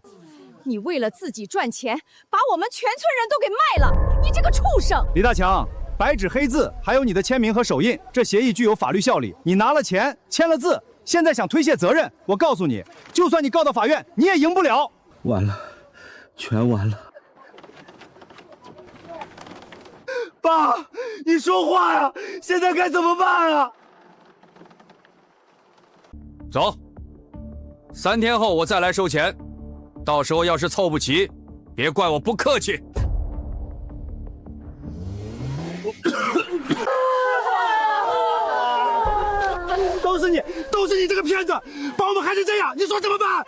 你为了自己赚钱，把我们全村人都给卖了！你这个畜生！李大强，白纸黑字，还有你的签名和手印，这协议具有法律效力。你拿了钱，签了字，现在想推卸责任，我告诉你，就算你告到法院，你也赢不了。完了，全完了。爸，你说话呀！现在该怎么办啊？走，3天后我再来收钱，到时候要是凑不齐，别怪我不客气。都是你这个骗子，把我们害成这样，你说怎么办？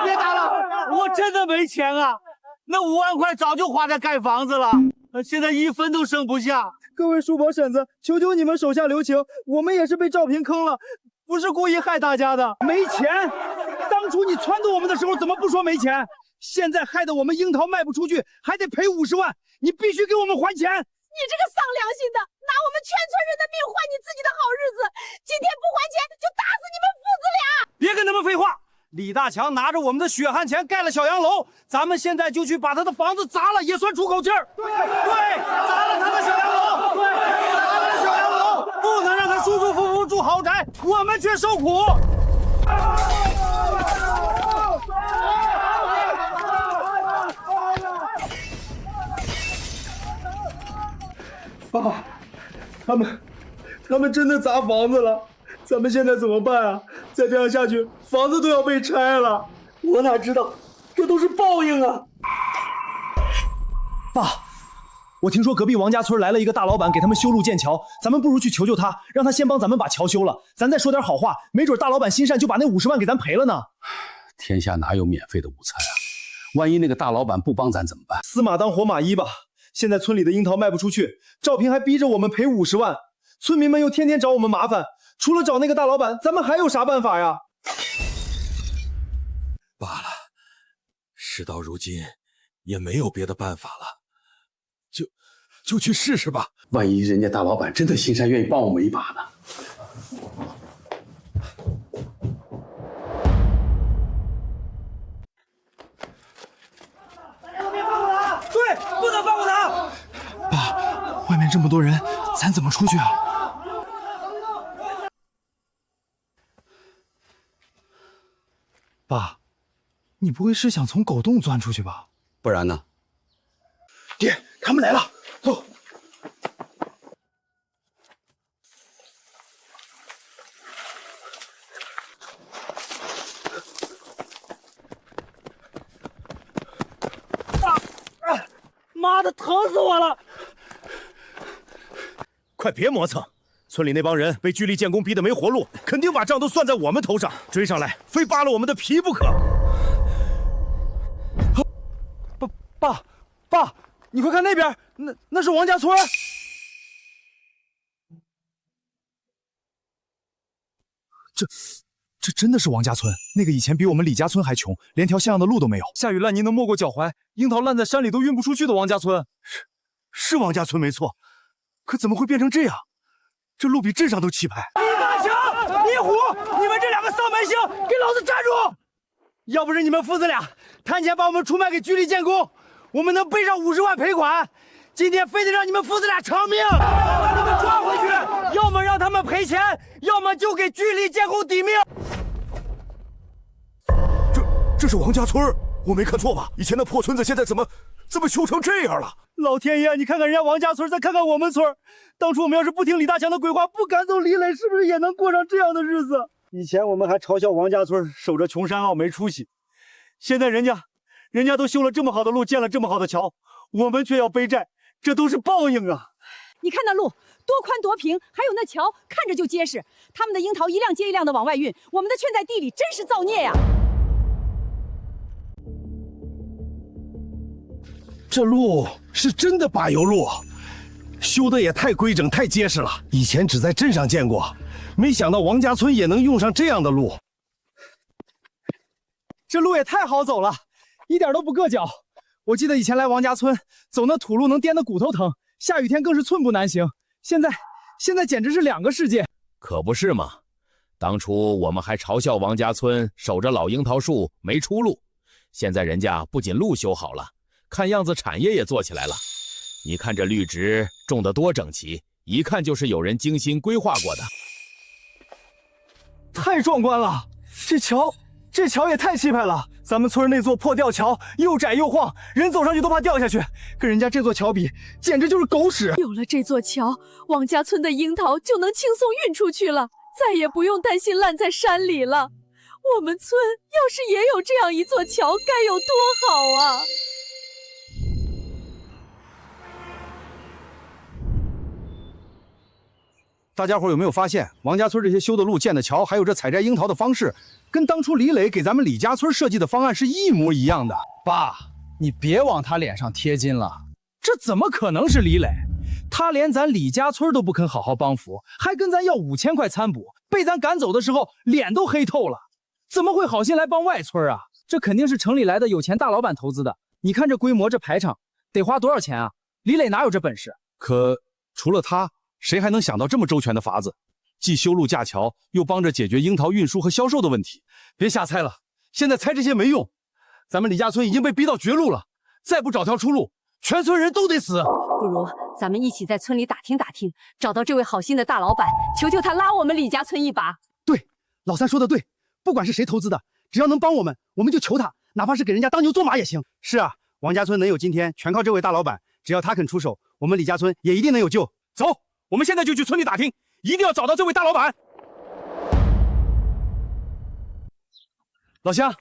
别打了！我真的没钱啊！那5万块早就花在盖房子了，现在1分都剩不下。各位叔伯婶子，求求你们手下留情，我们也是被赵平坑了，不是故意害大家的。没钱？当初你撺掇我们的时候怎么不说没钱？现在害得我们樱桃卖不出去，还得赔50万，你必须给我们还钱！你这个丧良心的，拿我们全村人的命换你自己的好日子，今天不还钱就打死你们父子俩！别跟他们废话，李大强拿着我们的血汗钱盖了小洋楼，咱们现在就去把他的房子砸了，也算出口气儿。对，砸了他的小洋楼，对，砸了小洋楼，不能让他舒舒服服住豪宅，我们却受苦。爸，他们真的砸房子了，咱们现在怎么办啊？再这样下去，房子都要被拆了。我哪知道，这都是报应啊！爸，我听说隔壁王家村来了一个大老板，给他们修路建桥，咱们不如去求求他，让他先帮咱们把桥修了，咱再说点好话，没准大老板心善就把那50万给咱赔了呢。天下哪有免费的午餐啊？万一那个大老板不帮咱怎么办？死马当活马医吧。现在村里的樱桃卖不出去，赵平还逼着我们赔50万，村民们又天天找我们麻烦，除了找那个大老板，咱们还有啥办法呀？罢了，事到如今也没有别的办法了，就去试试吧。万一人家大老板真的心善，愿意帮我们一把呢？对，不能放过他！爸，外面这么多人，咱怎么出去啊？爸，你不会是想从狗洞钻出去吧？不然呢？爹，他们来了，走。妈的，疼死我了！快别磨蹭，村里那帮人被巨力建工逼得没活路，肯定把账都算在我们头上，追上来非扒了我们的皮不可。爸，你快看那边，那是王家村。这真的是王家村，那个以前比我们李家村还穷，连条像样的路都没有，下雨烂泥能没过脚踝，樱桃烂在山里都运不出去的王家村。是王家村没错，可怎么会变成这样？这路比镇上都气派。李大强、聂虎，你们这2个丧门星，给老子站住！要不是你们父子俩贪钱把我们出卖给巨力建工，我们能背上50万赔款。今天非得让你们父子俩偿命，把他们抓回去，要么让他们赔钱，要么就给巨力建工抵命。这是王家村，我没看错吧？以前的破村子现在怎么修成这样了？老天爷，你看看人家王家村，再看看我们村，当初我们要是不听李大强的鬼话，不赶走李磊，是不是也能过上这样的日子？以前我们还嘲笑王家村守着穷山坳没出息，现在人家人家都修了这么好的路，建了这么好的桥，我们却要背债，这都是报应啊！你看那路多宽多平，还有那桥，看着就结实。他们的樱桃一辆接一辆的往外运，我们的圈在地里，真是造孽呀！这路是真的柏油路，修的也太规整、太结实了。以前只在镇上见过，没想到王家村也能用上这样的路。这路也太好走了，一点都不硌脚。我记得以前来王家村，走那土路能颠得骨头疼，下雨天更是寸步难行。现在简直是两个世界。可不是嘛！当初我们还嘲笑王家村守着老樱桃树没出路，现在人家不仅路修好了，看样子产业也做起来了。你看这绿植种得多整齐，一看就是有人精心规划过的。太壮观了！这桥也太气派了。咱们村那座破吊桥又窄又晃，人走上去都怕掉下去，跟人家这座桥比，简直就是狗屎。有了这座桥，王家村的樱桃就能轻松运出去了，再也不用担心烂在山里了。我们村要是也有这样一座桥，该有多好啊！大家伙有没有发现，王家村这些修的路、建的桥，还有这采摘樱桃的方式，跟当初李磊给咱们李家村设计的方案是一模一样的。爸，你别往他脸上贴金了，这怎么可能是李磊？他连咱李家村都不肯好好帮扶，还跟咱要5000块参补，被咱赶走的时候脸都黑透了，怎么会好心来帮外村啊？这肯定是城里来的有钱大老板投资的。你看这规模，这排场得花多少钱啊？李磊哪有这本事？可除了他，谁还能想到这么周全的法子？既修路架桥，又帮着解决樱桃运输和销售的问题。别瞎猜了，现在猜这些没用。咱们李家村已经被逼到绝路了，再不找条出路，全村人都得死。不如咱们一起在村里打听打听，找到这位好心的大老板，求求他拉我们李家村一把。对，老三说的对，不管是谁投资的，只要能帮我们，我们就求他，哪怕是给人家当牛做马也行。是啊，王家村能有今天，全靠这位大老板，只要他肯出手，我们李家村也一定能有救。走，我们现在就去村里打听，一定要找到这位大老板。老乡，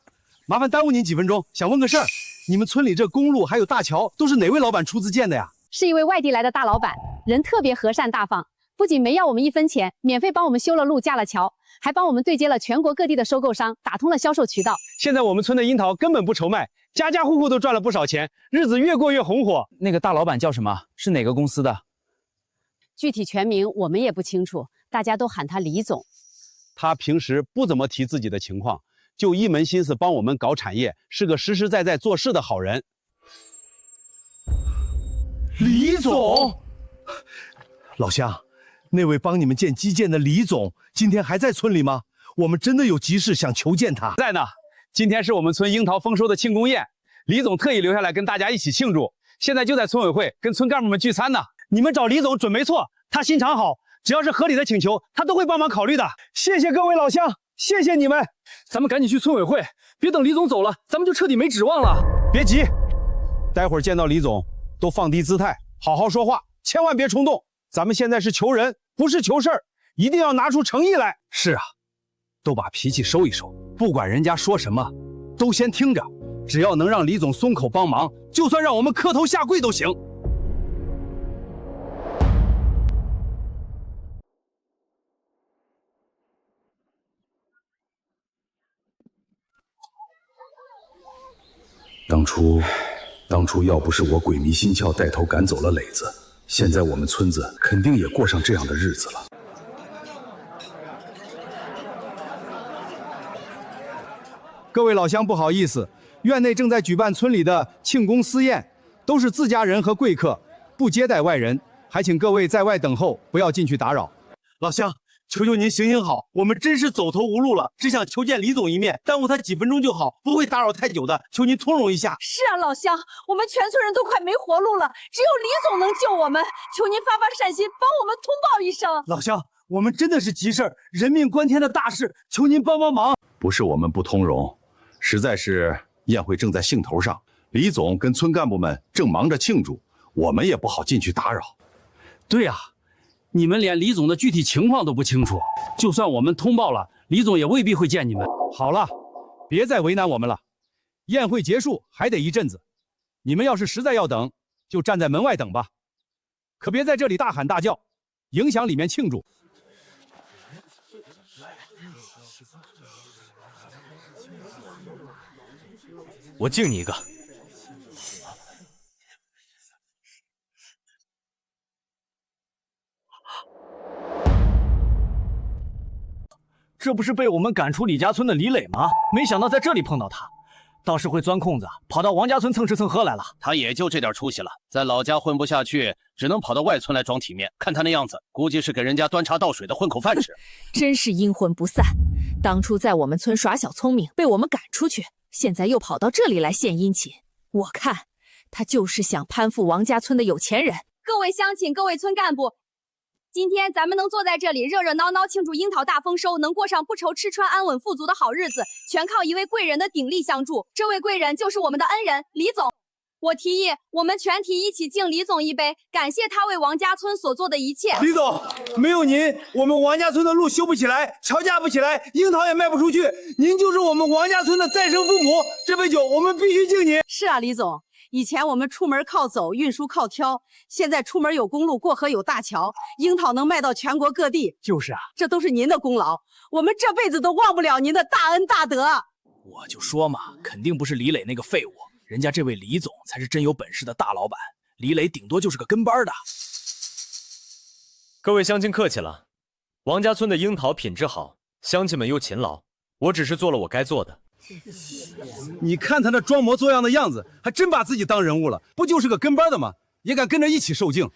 麻烦耽误您几分钟，想问个事儿，你们村里这公路还有大桥都是哪位老板出资建的呀？是一位外地来的大老板，人特别和善大方，不仅没要我们1分钱，免费帮我们修了路、架了桥，还帮我们对接了全国各地的收购商，打通了销售渠道。现在我们村的樱桃根本不愁卖，家家户户都赚了不少钱，日子越过越红火。那个大老板叫什么？是哪个公司的？具体全名我们也不清楚，大家都喊他李总。他平时不怎么提自己的情况，就一门心思帮我们搞产业，是个实实在在做事的好人。李总，老乡，那位帮你们建基建的李总，今天还在村里吗？我们真的有急事想求见他。在呢，今天是我们村樱桃丰收的庆功宴，李总特意留下来跟大家一起庆祝，现在就在村委会跟村干部们聚餐呢。你们找李总准没错，他心肠好，只要是合理的请求，他都会帮忙考虑的。谢谢各位老乡，谢谢你们。咱们赶紧去村委会，别等李总走了，咱们就彻底没指望了。别急，待会儿见到李总，都放低姿态，好好说话，千万别冲动。咱们现在是求人，不是求事儿，一定要拿出诚意来。是啊，都把脾气收一收，不管人家说什么，都先听着。只要能让李总松口帮忙，就算让我们磕头下跪都行。当初要不是我鬼迷心窍带头赶走了磊子，现在我们村子肯定也过上这样的日子了。各位老乡，不好意思，院内正在举办村里的庆功私宴，都是自家人和贵客，不接待外人，还请各位在外等候，不要进去打扰。老乡，求求您行行好，我们真是走投无路了，只想求见李总一面，耽误他几分钟就好，不会打扰太久的，求您通融一下。是啊，老乡，我们全村人都快没活路了，只有李总能救我们，求您发善心，帮我们通报一声。老乡，我们真的是急事儿，人命关天的大事，求您帮忙。不是我们不通融，实在是宴会正在兴头上，李总跟村干部们正忙着庆祝，我们也不好进去打扰。对啊，你们连李总的具体情况都不清楚，就算我们通报了，李总也未必会见你们。好了，别再为难我们了，宴会结束还得一阵子，你们要是实在要等，就站在门外等吧，可别在这里大喊大叫，影响里面庆祝。我敬你一个。这不是被我们赶出李家村的李磊吗？没想到在这里碰到他，倒是会钻空子，跑到王家村蹭吃蹭喝来了。他也就这点出息了，在老家混不下去，只能跑到外村来装体面。看他那样子，估计是给人家端茶倒水的混口饭吃。真是阴魂不散！当初在我们村耍小聪明，被我们赶出去，现在又跑到这里来献殷勤。我看他就是想攀附王家村的有钱人。各位乡亲，各位村干部，今天咱们能坐在这里热热闹闹庆祝樱桃大丰收，能过上不愁吃穿、安稳富足的好日子，全靠一位贵人的鼎力相助。这位贵人就是我们的恩人李总。我提议，我们全体一起敬李总一杯，感谢他为王家村所做的一切。李总，没有您，我们王家村的路修不起来，桥架不起来，樱桃也卖不出去。您就是我们王家村的再生父母，这杯酒我们必须敬您。是啊，李总。以前我们出门靠走，运输靠挑，现在出门有公路，过河有大桥，樱桃能卖到全国各地。就是啊，这都是您的功劳，我们这辈子都忘不了您的大恩大德。我就说嘛，肯定不是李磊那个废物，人家这位李总才是真有本事的大老板，李磊顶多就是个跟班的。各位乡亲客气了，王家村的樱桃品质好，乡亲们又勤劳，我只是做了我该做的。你看他那装模作样的样子，还真把自己当人物了，不就是个跟班的吗？也敢跟着一起受敬？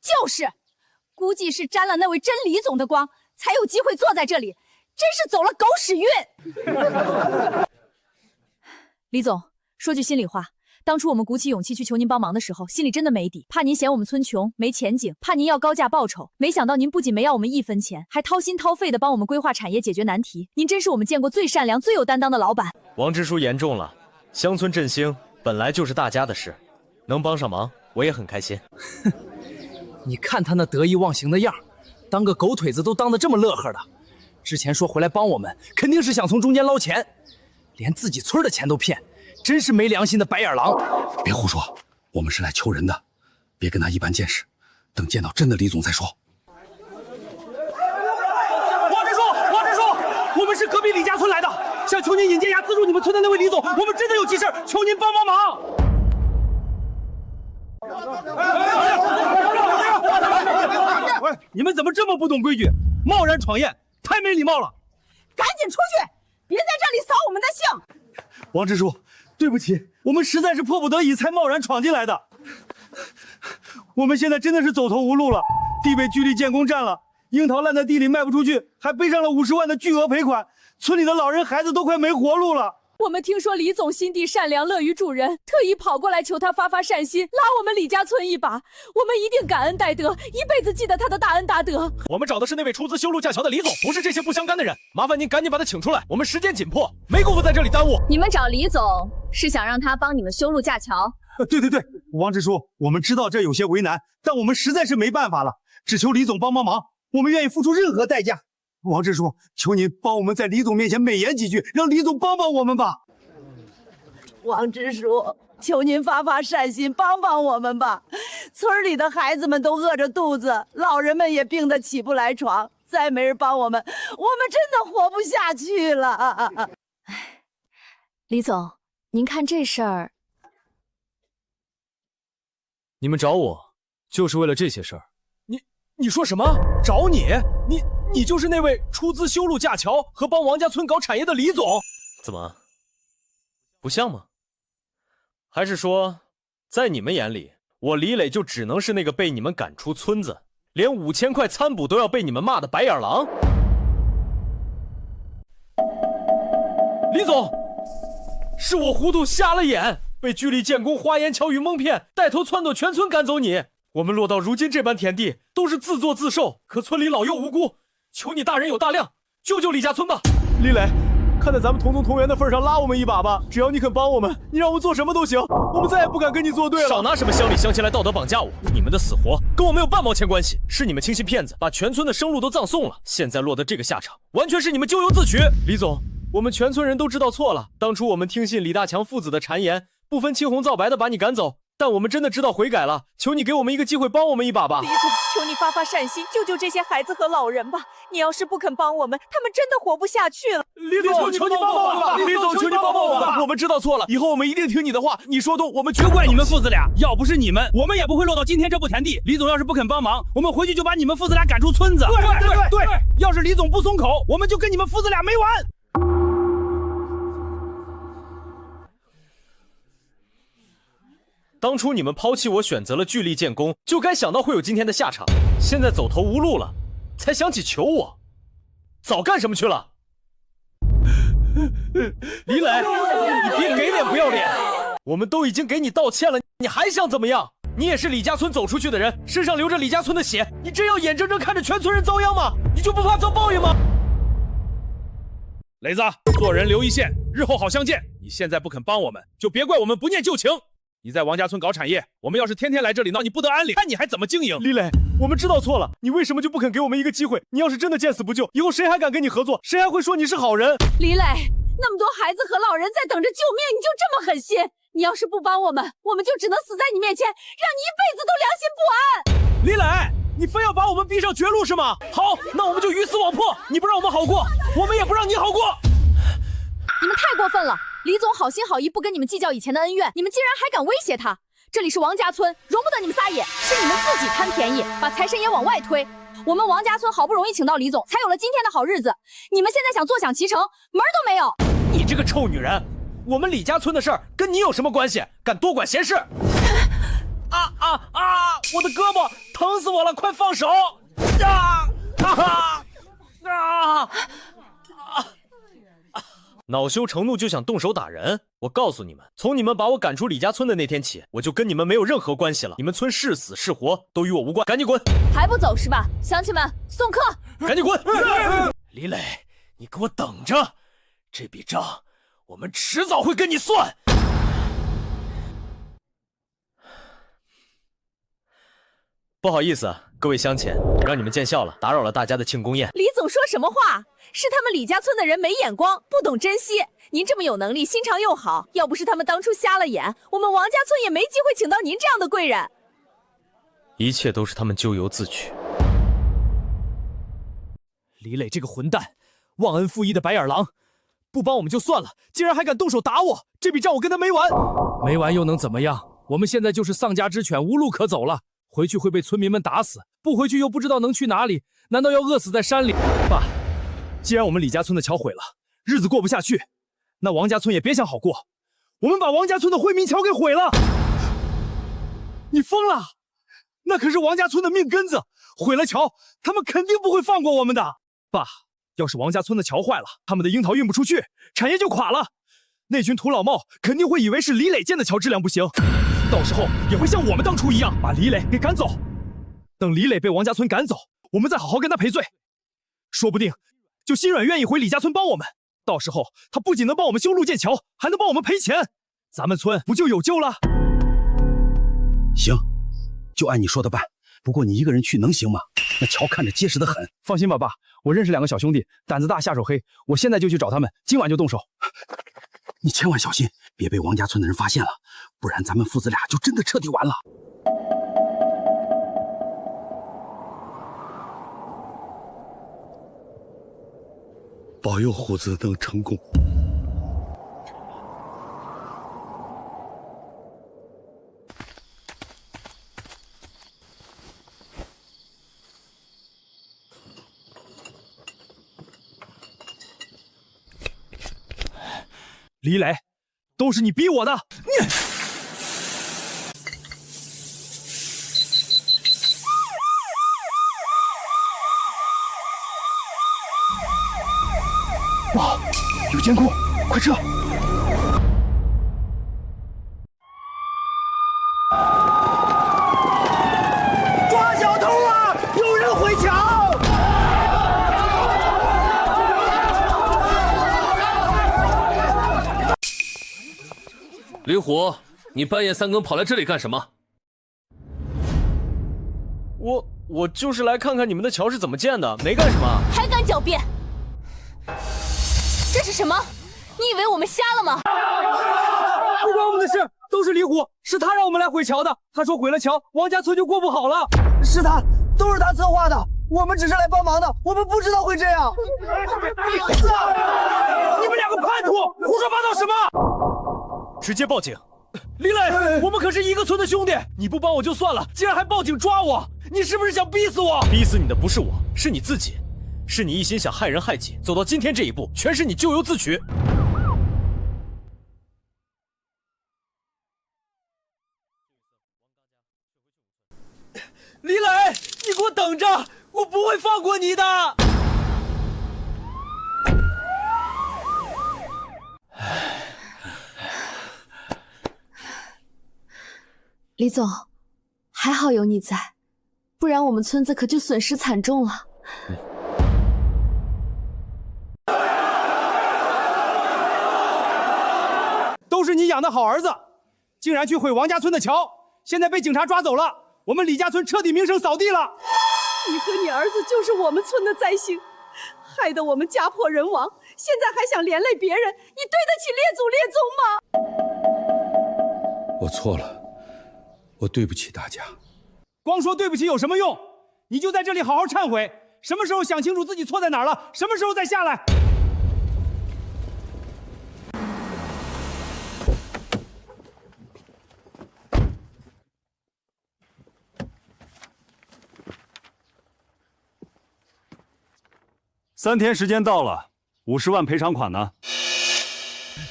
就是，估计是沾了那位真李总的光，才有机会坐在这里，真是走了狗屎运。李总，说句心里话，当初我们鼓起勇气去求您帮忙的时候，心里真的没底，怕您嫌我们村穷没前景，怕您要高价报酬。没想到您不仅没要我们1分钱，还掏心掏肺的帮我们规划产业，解决难题。您真是我们见过最善良、最有担当的老板。王支书言重了，乡村振兴本来就是大家的事，能帮上忙我也很开心。你看他那得意忘形的样，当个狗腿子都当得这么乐呵的。之前说回来帮我们，肯定是想从中间捞钱，连自己村的钱都骗。真是没良心的白眼狼！别胡说，我们是来求人的，别跟他一般见识，等见到真的李总再说。王支书，我们是隔壁李家村来的，想求您引荐下资助你们村的那位李总，我们真的有急事，求您帮帮忙。喂，你们怎么这么不懂规矩，贸然闯宴，太没礼貌了！赶紧出去，别在这里扫我们的兴！王支书，对不起，我们实在是迫不得已才贸然闯进来的。我们现在真的是走投无路了，地被居力建工占了，樱桃烂在地里卖不出去，还背上了50万的巨额赔款，村里的老人孩子都快没活路了。我们听说李总心地善良，乐于助人，特意跑过来求他发善心，拉我们李家村一把。我们一定感恩戴德，一辈子记得他的大恩大德。我们找的是那位出资修路架桥的李总，不是这些不相干的人。麻烦您赶紧把他请出来，我们时间紧迫，没工夫在这里耽误。你们找李总是想让他帮你们修路架桥？对，王支书，我们知道这有些为难，但我们实在是没办法了，只求李总帮忙，我们愿意付出任何代价。王支书，求您帮我们在李总面前美言几句，让李总帮我们吧。王支书，求您发善心，帮我们吧！村里的孩子们都饿着肚子，老人们也病得起不来床，再没人帮我们，我们真的活不下去了。李总，您看这事儿，你们找我就是为了这些事儿？你说什么？找你？你就是那位出资修路架桥和帮王家村搞产业的李总？怎么，不像吗？还是说，在你们眼里，我李磊就只能是那个被你们赶出村子，连5000块餐补都要被你们骂的白眼狼？李总，是我糊涂瞎了眼，被居力建工花言巧语蒙骗，带头撺掇全村赶走你。我们落到如今这般田地，都是自作自受，可村里老幼无辜，求你大人有大量，救李家村吧！李磊，看在咱们同宗同源的份上，拉我们一把吧！只要你肯帮我们，你让我们做什么都行，我们再也不敢跟你作对了。少拿什么乡里乡亲来道德绑架我，你们的死活跟我没有半毛钱关系，是你们轻心骗子，把全村的生路都葬送了，现在落得这个下场，完全是你们咎由自取。李总，我们全村人都知道错了。当初我们听信李大强父子的谗言，不分青红皂白的把你赶走，但我们真的知道悔改了。求你给我们一个机会，帮我们一把吧。李总，求你发善心，救救这些孩子和老人吧！你要是不肯帮我们，他们真的活不下去了。李总，求你帮帮我们吧！李总，求你帮帮我们吧！我们知道错了，以后我们一定听你的话。你说动，我们绝怪你们父子俩。要不是你们，我们也不会落到今天这步田地。李总要是不肯帮忙，我们回去就把你们父子俩赶出村子。对，要是李总不松口，我们就跟你们父子俩没完。当初你们抛弃我，选择了聚力建功，就该想到会有今天的下场。现在走投无路了，才想起求我，早干什么去了？李磊，你别给脸不要脸！我们都已经给你道歉了，你还想怎么样？你也是李家村走出去的人，身上流着李家村的血，你真要眼睁睁看着全村人遭殃吗？你就不怕遭报应吗？雷子，做人留一线，日后好相见。你现在不肯帮我们，就别怪我们不念旧情。你在王家村搞产业，我们要是天天来这里闹，你不得安宁，看你还怎么经营。李磊，我们知道错了，你为什么就不肯给我们一个机会？你要是真的见死不救，以后谁还敢跟你合作？谁还会说你是好人？李磊，那么多孩子和老人在等着救命，你就这么狠心？你要是不帮我们，我们就只能死在你面前，让你一辈子都良心不安。李磊，你非要把我们逼上绝路是吗？好，那我们就鱼死网破。你不让我们好过，我们也不让你好过。你们太过分了！李总好心好意不跟你们计较以前的恩怨，你们竟然还敢威胁他！这里是王家村，容不得你们撒野，是你们自己贪便宜，把财神爷往外推。我们王家村好不容易请到李总，才有了今天的好日子。你们现在想坐享其成，门都没有！你这个臭女人，我们李家村的事儿跟你有什么关系？敢多管闲事！我的胳膊疼死我了，快放手！恼羞成怒就想动手打人，我告诉你们，从你们把我赶出李家村的那天起，我就跟你们没有任何关系了。你们村是死是活都与我无关，赶紧滚！还不走是吧？乡亲们，送客！赶紧滚！李磊，你给我等着，这笔账我们迟早会跟你算。不好意思啊，各位乡亲，让你们见笑了，打扰了大家的庆功宴。李总说什么话？是他们李家村的人没眼光，不懂珍惜。您这么有能力，心肠又好，要不是他们当初瞎了眼，我们王家村也没机会请到您这样的贵人。一切都是他们咎由自取。李磊这个混蛋，忘恩负义的白眼狼，不帮我们就算了，竟然还敢动手打我，这笔账我跟他没完。没完又能怎么样？我们现在就是丧家之犬，无路可走了。回去会被村民们打死，不回去又不知道能去哪里，难道要饿死在山里？爸，既然我们李家村的桥毁了，日子过不下去，那王家村也别想好过。我们把王家村的惠民桥给毁了。你疯了？那可是王家村的命根子，毁了桥，他们肯定不会放过我们的。爸，要是王家村的桥坏了，他们的樱桃运不出去，产业就垮了。那群土老帽肯定会以为是李磊建的桥质量不行，到时候也会像我们当初一样把李磊给赶走。等李磊被王家村赶走，我们再好好跟他赔罪，说不定就心软愿意回李家村帮我们。到时候他不仅能帮我们修路建桥，还能帮我们赔钱，咱们村不就有救了？行，就按你说的办。不过你一个人去能行吗？那桥看着结实的很。放心吧，爸，我认识2个小兄弟，胆子大下手黑，我现在就去找他们，今晚就动手。你千万小心，别被王家村的人发现了，不然咱们父子俩就真的彻底完了。保佑虎子能成功。李磊，都是你逼我的！哇，有监控，快撤！抓小偷啊！有人回墙！李虎，你半夜3更跑来这里干什么？我就是来看看你们的桥是怎么建的，没干什么。还敢狡辩！这是什么？你以为我们瞎了吗？不关我们的事，都是李虎，是他让我们来毁桥的。他说毁了桥，王家村就过不好了。是他，都是他策划的，我们只是来帮忙的，我们不知道会这样。你们两个叛徒，胡说八道什么？直接报警！李磊，我们可是一个村的兄弟，你不帮我就算了，竟然还报警抓我，你是不是想逼死我？逼死你的不是我，是你自己，是你一心想害人害己，走到今天这一步，全是你咎由自取。李磊，你给我等着，我不会放过你的。李总，还好有你在，不然我们村子可就损失惨重了。都是你养的好儿子，竟然去毁王家村的桥，现在被警察抓走了，我们李家村彻底名声扫地了。你和你儿子就是我们村的灾星，害得我们家破人亡，现在还想连累别人，你对得起列祖列宗吗？我错了，我对不起大家。光说对不起有什么用？你就在这里好好忏悔，什么时候想清楚自己错在哪儿了，什么时候再下来。3天时间到了，50万赔偿款呢？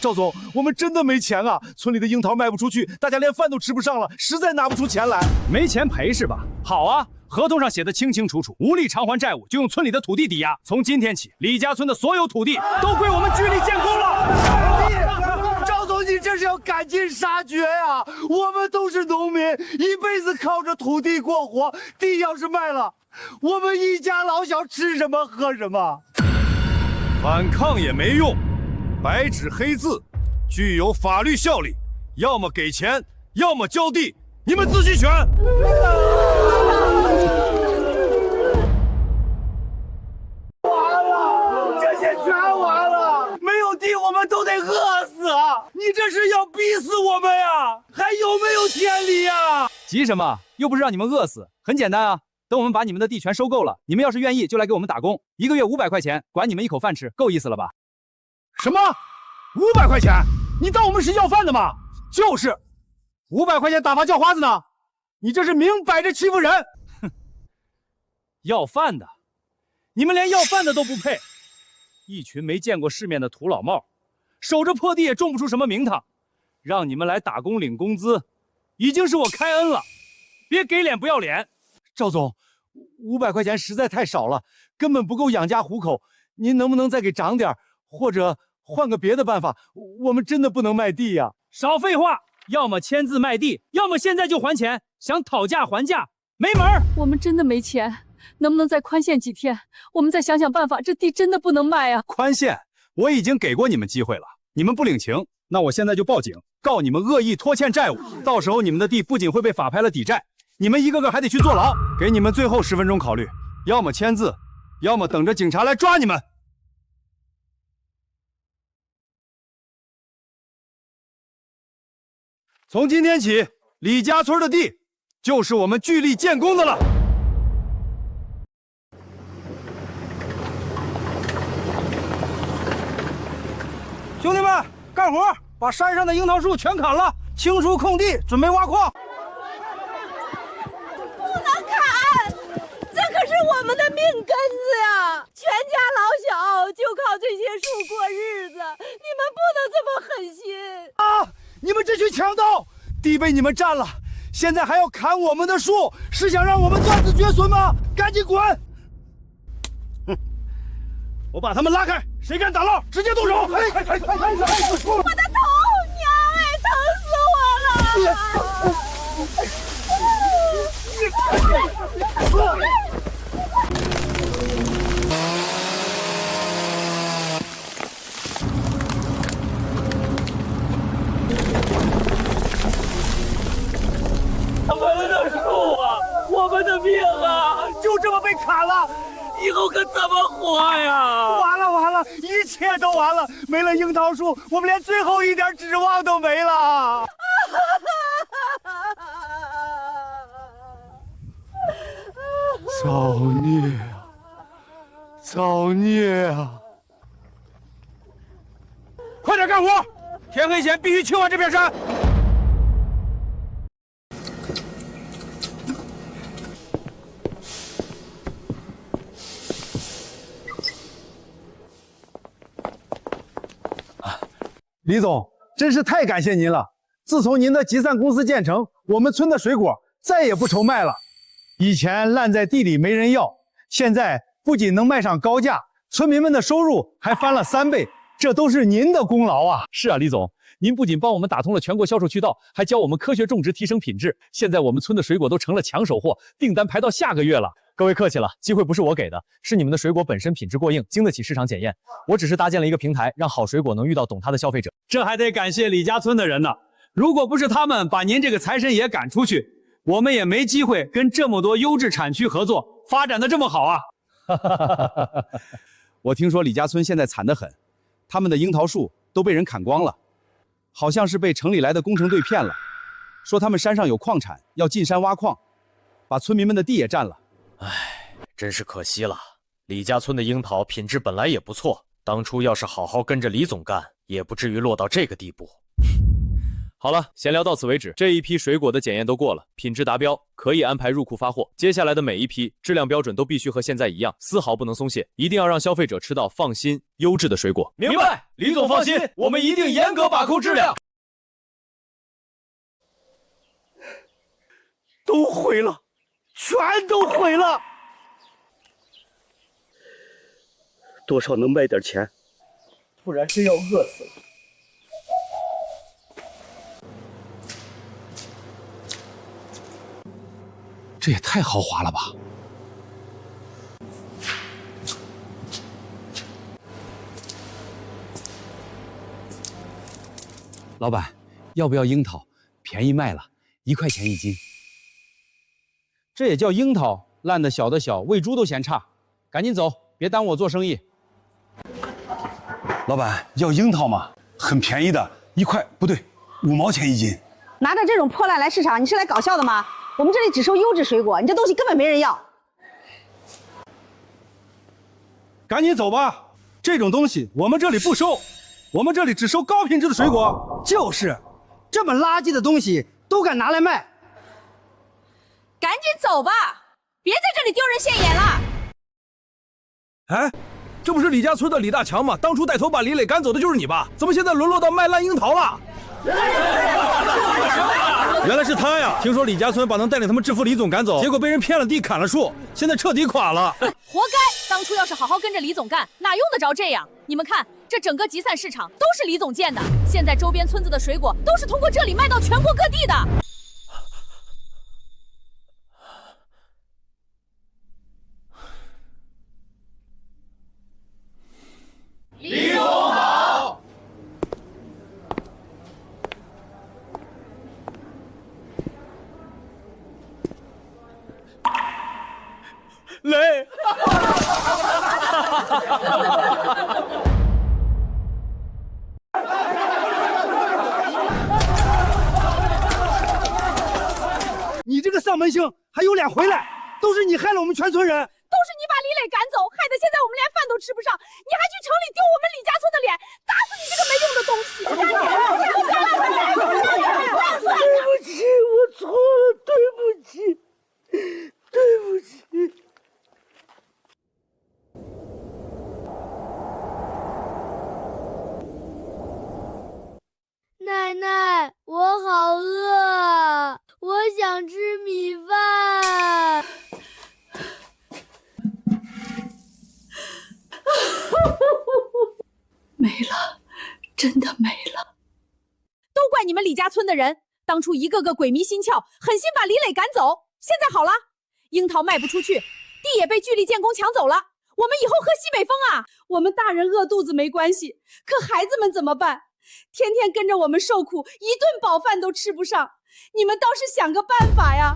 赵总，我们真的没钱啊！村里的樱桃卖不出去，大家连饭都吃不上了，实在拿不出钱来。没钱赔是吧？好啊，合同上写的清清楚楚，无力偿还债务就用村里的土地抵押。从今天起，李家村的所有土地都归我们聚力建功了。赵总，你这是要赶尽杀绝呀！我们都是农民，一辈子靠着土地过活，地要是卖了，我们一家老小吃什么喝什么？反抗也没用，白纸黑字，具有法律效力，要么给钱，要么交地，你们自己选。完了，这些全完了，没有地我们都得饿死啊！你这是要逼死我们呀？还有没有天理呀？急什么？又不是让你们饿死，很简单啊。等我们把你们的地全收购了，你们要是愿意，就来给我们打工，1个月500块钱，管你们一口饭吃，够意思了吧？什么？500块钱？你当我们是要饭的吗？就是，500块钱打发叫花子呢？你这是明摆着欺负人！哼，要饭的，你们连要饭的都不配，一群没见过世面的土老帽，守着破地也种不出什么名堂，让你们来打工领工资，已经是我开恩了，别给脸不要脸。赵总，500块钱实在太少了，根本不够养家糊口。您能不能再给涨点，或者换个别的办法？我们真的不能卖地呀！少废话，要么签字卖地，要么现在就还钱。想讨价还价，没门儿！我们真的没钱，能不能再宽限几天？我们再想想办法，这地真的不能卖啊！宽限，我已经给过你们机会了，你们不领情，那我现在就报警，告你们恶意拖欠债务。到时候你们的地不仅会被法拍了抵债，你们一个个还得去坐牢。给你们最后10分钟考虑，要么签字，要么等着警察来抓你们。从今天起，李家村的地就是我们聚力建功的了。兄弟们，干活，把山上的樱桃树全砍了，清除空地，准备挖矿。这可是我们的命根子呀！全家老小就靠这些树过日子，你们不能这么狠心啊！你们这群强盗，地被你们占了，现在还要砍我们的树，是想让我们断子绝孙吗？赶紧滚！哼！我把他们拉开，谁敢打闹，直接动手！我的头，娘哎，疼死我了！我们的树啊，我们的命啊，就这么被砍了！以后可怎么活呀？完了完了，一切都完了，没了樱桃树，我们连最后一点指望都没了。造孽啊！造孽啊！快点干活，天黑前必须清完这片山。李总，真是太感谢您了！自从您的集散公司建成，我们村的水果再也不愁卖了。以前烂在地里没人要，现在不仅能卖上高价，村民们的收入还翻了3倍，这都是您的功劳啊！是啊，李总，您不仅帮我们打通了全国销售渠道，还教我们科学种植，提升品质。现在我们村的水果都成了抢手货，订单排到下个月了。各位客气了，机会不是我给的，是你们的水果本身品质过硬，经得起市场检验。我只是搭建了一个平台，让好水果能遇到懂它的消费者。这还得感谢李家村的人呢。如果不是他们把您这个财神爷赶出去，我们也没机会跟这么多优质产区合作，发展的这么好啊！我听说李家村现在惨得很，他们的樱桃树都被人砍光了，好像是被城里来的工程队骗了，说他们山上有矿产，要进山挖矿，把村民们的地也占了。唉，真是可惜了。李家村的樱桃品质本来也不错，当初要是好好跟着李总干，也不至于落到这个地步。好了，闲聊到此为止。这一批水果的检验都过了，品质达标，可以安排入库发货。接下来的每一批质量标准都必须和现在一样，丝毫不能松懈，一定要让消费者吃到放心、优质的水果。明白，李总放心，我们一定严格把控质量。都毁了，全都毁了。多少能卖点钱，不然真要饿死了。这也太豪华了吧！老板，要不要樱桃？便宜卖了，1块钱1斤。这也叫樱桃？烂的小的小，喂猪都嫌差。赶紧走，别耽误我做生意。老板，要樱桃吗？很便宜的，1块不对，5毛钱1斤。拿着这种破烂来市场，你是来搞笑的吗？我们这里只收优质水果，你这东西根本没人要。赶紧走吧，这种东西我们这里不收，我们这里只收高品质的水果。就是，这么垃圾的东西都敢拿来卖。赶紧走吧，别在这里丢人现眼了。哎，这不是李家村的李大强吗？当初带头把李磊赶走的就是你吧？怎么现在沦落到卖烂樱桃了？原来是他呀！听说李家村把能带领他们致富李总赶走，结果被人骗了地，砍了树，现在彻底垮了。活该！当初要是好好跟着李总干，哪用得着这样？你们看，这整个集散市场都是李总建的，现在周边村子的水果都是通过这里卖到全国各地的。李总好。雷，你这个丧门星还有脸回来？都是你害了我们全村人！都是你把李磊赶走，害得现在我们连饭都吃不上。你还去城里丢我们李家村的脸，打死你这个没用的东西！对不起，我错了，对不起，对不起。奶奶，我好饿，我想吃米饭。没了，真的没了。都怪你们李家村的人，当初一个个鬼迷心窍，狠心把李磊赶走。现在好了，樱桃卖不出去，地也被巨力建工抢走了。我们以后喝西北风啊！我们大人饿肚子没关系，可孩子们怎么办？天天跟着我们受苦，一顿饱饭都吃不上。你们倒是想个办法呀！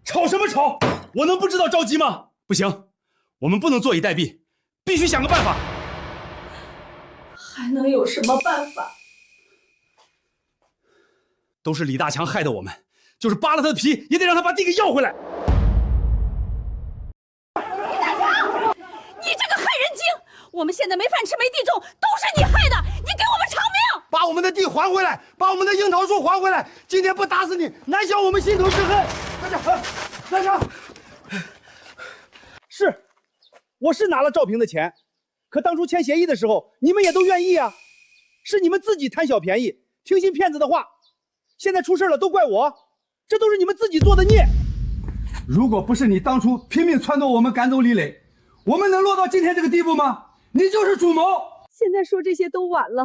吵什么吵？我能不知道着急吗？不行，我们不能坐以待毙，必须想个办法。还能有什么办法？都是李大强害的我们，就是扒了他的皮，也得让他把地给要回来。李大强，你这个害人精！我们现在没饭吃没地种，都是你害的！你给我们偿命！把我们的地还回来，把我们的樱桃树还回来！今天不打死你，难消我们心头之恨。大强，是，我是拿了赵平的钱，可当初签协议的时候，你们也都愿意啊，是你们自己贪小便宜，听信骗子的话，现在出事了都怪我，这都是你们自己做的孽。如果不是你当初拼命撺掇我们赶走李磊，我们能落到今天这个地步吗？你就是主谋。现在说这些都晚了，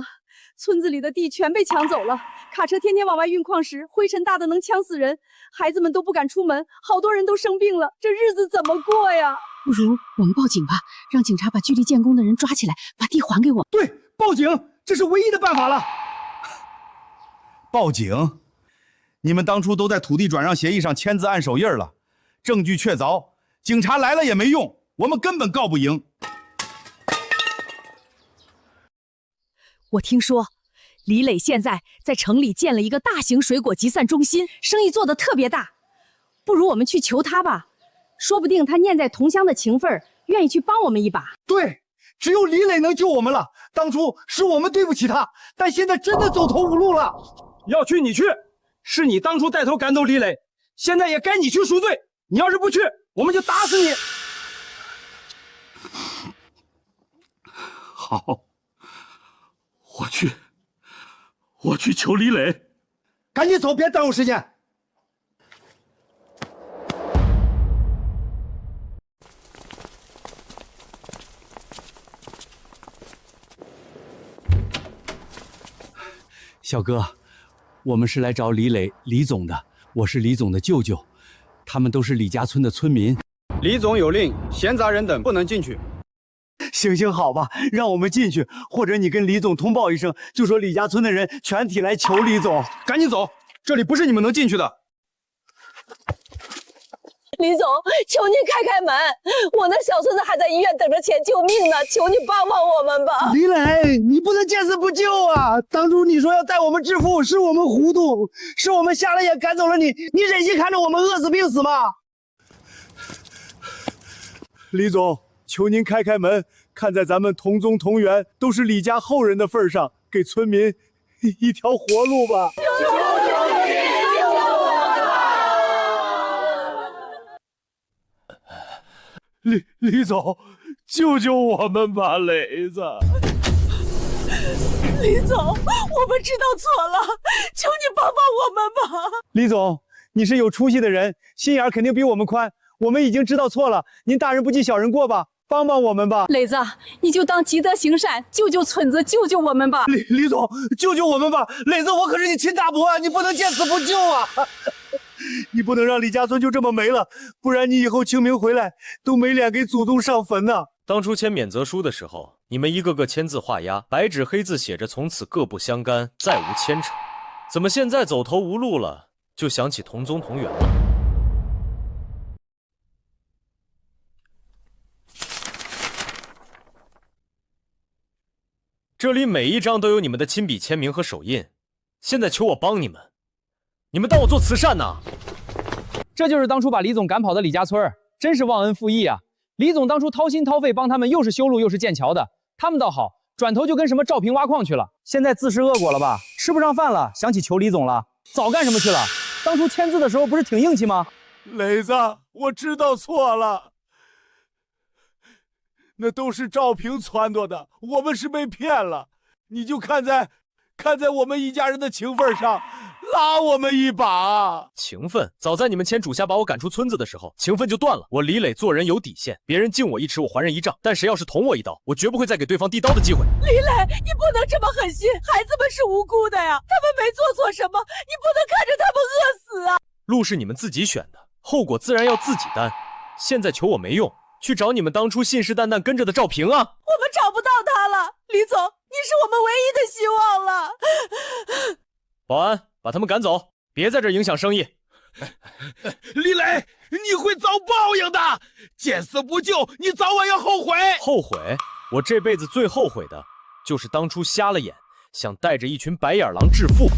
村子里的地全被抢走了，卡车天天往外运矿石，灰尘大的能呛死人，孩子们都不敢出门，好多人都生病了，这日子怎么过呀？不如我们报警吧，让警察把据地建工的人抓起来，把地还给我。对，报警，这是唯一的办法了。报警？你们当初都在土地转让协议上签字按手印了，证据确凿，警察来了也没用，我们根本告不赢。我听说李磊现在在城里建了一个大型水果集散中心，生意做得特别大，不如我们去求他吧，说不定他念在同乡的情分，愿意去帮我们一把。对，只有李磊能救我们了。当初是我们对不起他，但现在真的走投无路了。要去你去，是你当初带头赶走李磊，现在也该你去赎罪。你要是不去，我们就打死你。好，我去求李磊。赶紧走，别耽误时间。小哥，我们是来找李磊、李总的，我是李总的舅舅，他们都是李家村的村民。李总有令，闲杂人等不能进去。行，好吧，让我们进去，或者你跟李总通报一声，就说李家村的人全体来求李总。赶紧走，这里不是你们能进去的。李总，求您开门，我那小孙子还在医院等着钱救命呢，求你帮帮我们吧。李磊，你不能见死不救啊！当初你说要带我们致富，是我们糊涂，是我们瞎了眼赶走了你，你忍心看着我们饿死病死吗？李总，求您开门，看在咱们同宗同源，都是李家后人的份上，给村民一条活路吧。李总，救救我们吧，磊子！李总，我们知道错了，求你帮帮我们吧。李总，你是有出息的人，心眼肯定比我们宽。我们已经知道错了，您大人不计小人过吧，帮帮我们吧。磊子，你就当积德行善，救救村子，救救我们吧。李总，救救我们吧！磊子，我可是你亲大伯啊，你不能见死不救啊！你不能让李家村就这么没了，不然你以后清明回来都没脸给祖宗上坟呢。当初签免责书的时候，你们一个个签字画押，白纸黑字写着从此各不相干，再无牵扯。怎么现在走投无路了，就想起同宗同源了？这里每一张都有你们的亲笔签名和手印，现在求我帮你们，你们当我做慈善呢？这就是当初把李总赶跑的李家村，真是忘恩负义啊！李总当初掏心掏肺帮他们，又是修路又是建桥的，他们倒好，转头就跟什么赵平挖矿去了，现在自食恶果了吧？吃不上饭了，想起求李总了，早干什么去了？当初签字的时候不是挺硬气吗？磊子，我知道错了，那都是赵平撺掇的，我们是被骗了。你就看在我们一家人的情分上，拉我们一把。情分？早在你们前主下把我赶出村子的时候，情分就断了。我李磊做人有底线，别人敬我一尺，我还人一丈。但谁要是捅我一刀，我绝不会再给对方递刀的机会。李磊，你不能这么狠心，孩子们是无辜的呀，他们没做错什么，你不能看着他们饿死啊！路是你们自己选的，后果自然要自己担。现在求我没用，去找你们当初信誓旦旦跟着的赵平啊！我们找不到他了，李总，你是我们唯一的希望了。保安，把他们赶走，别在这影响生意。李磊，你会遭报应的。见死不救，你早晚要后悔。后悔？我这辈子最后悔的，就是当初瞎了眼，想带着一群白眼狼致富。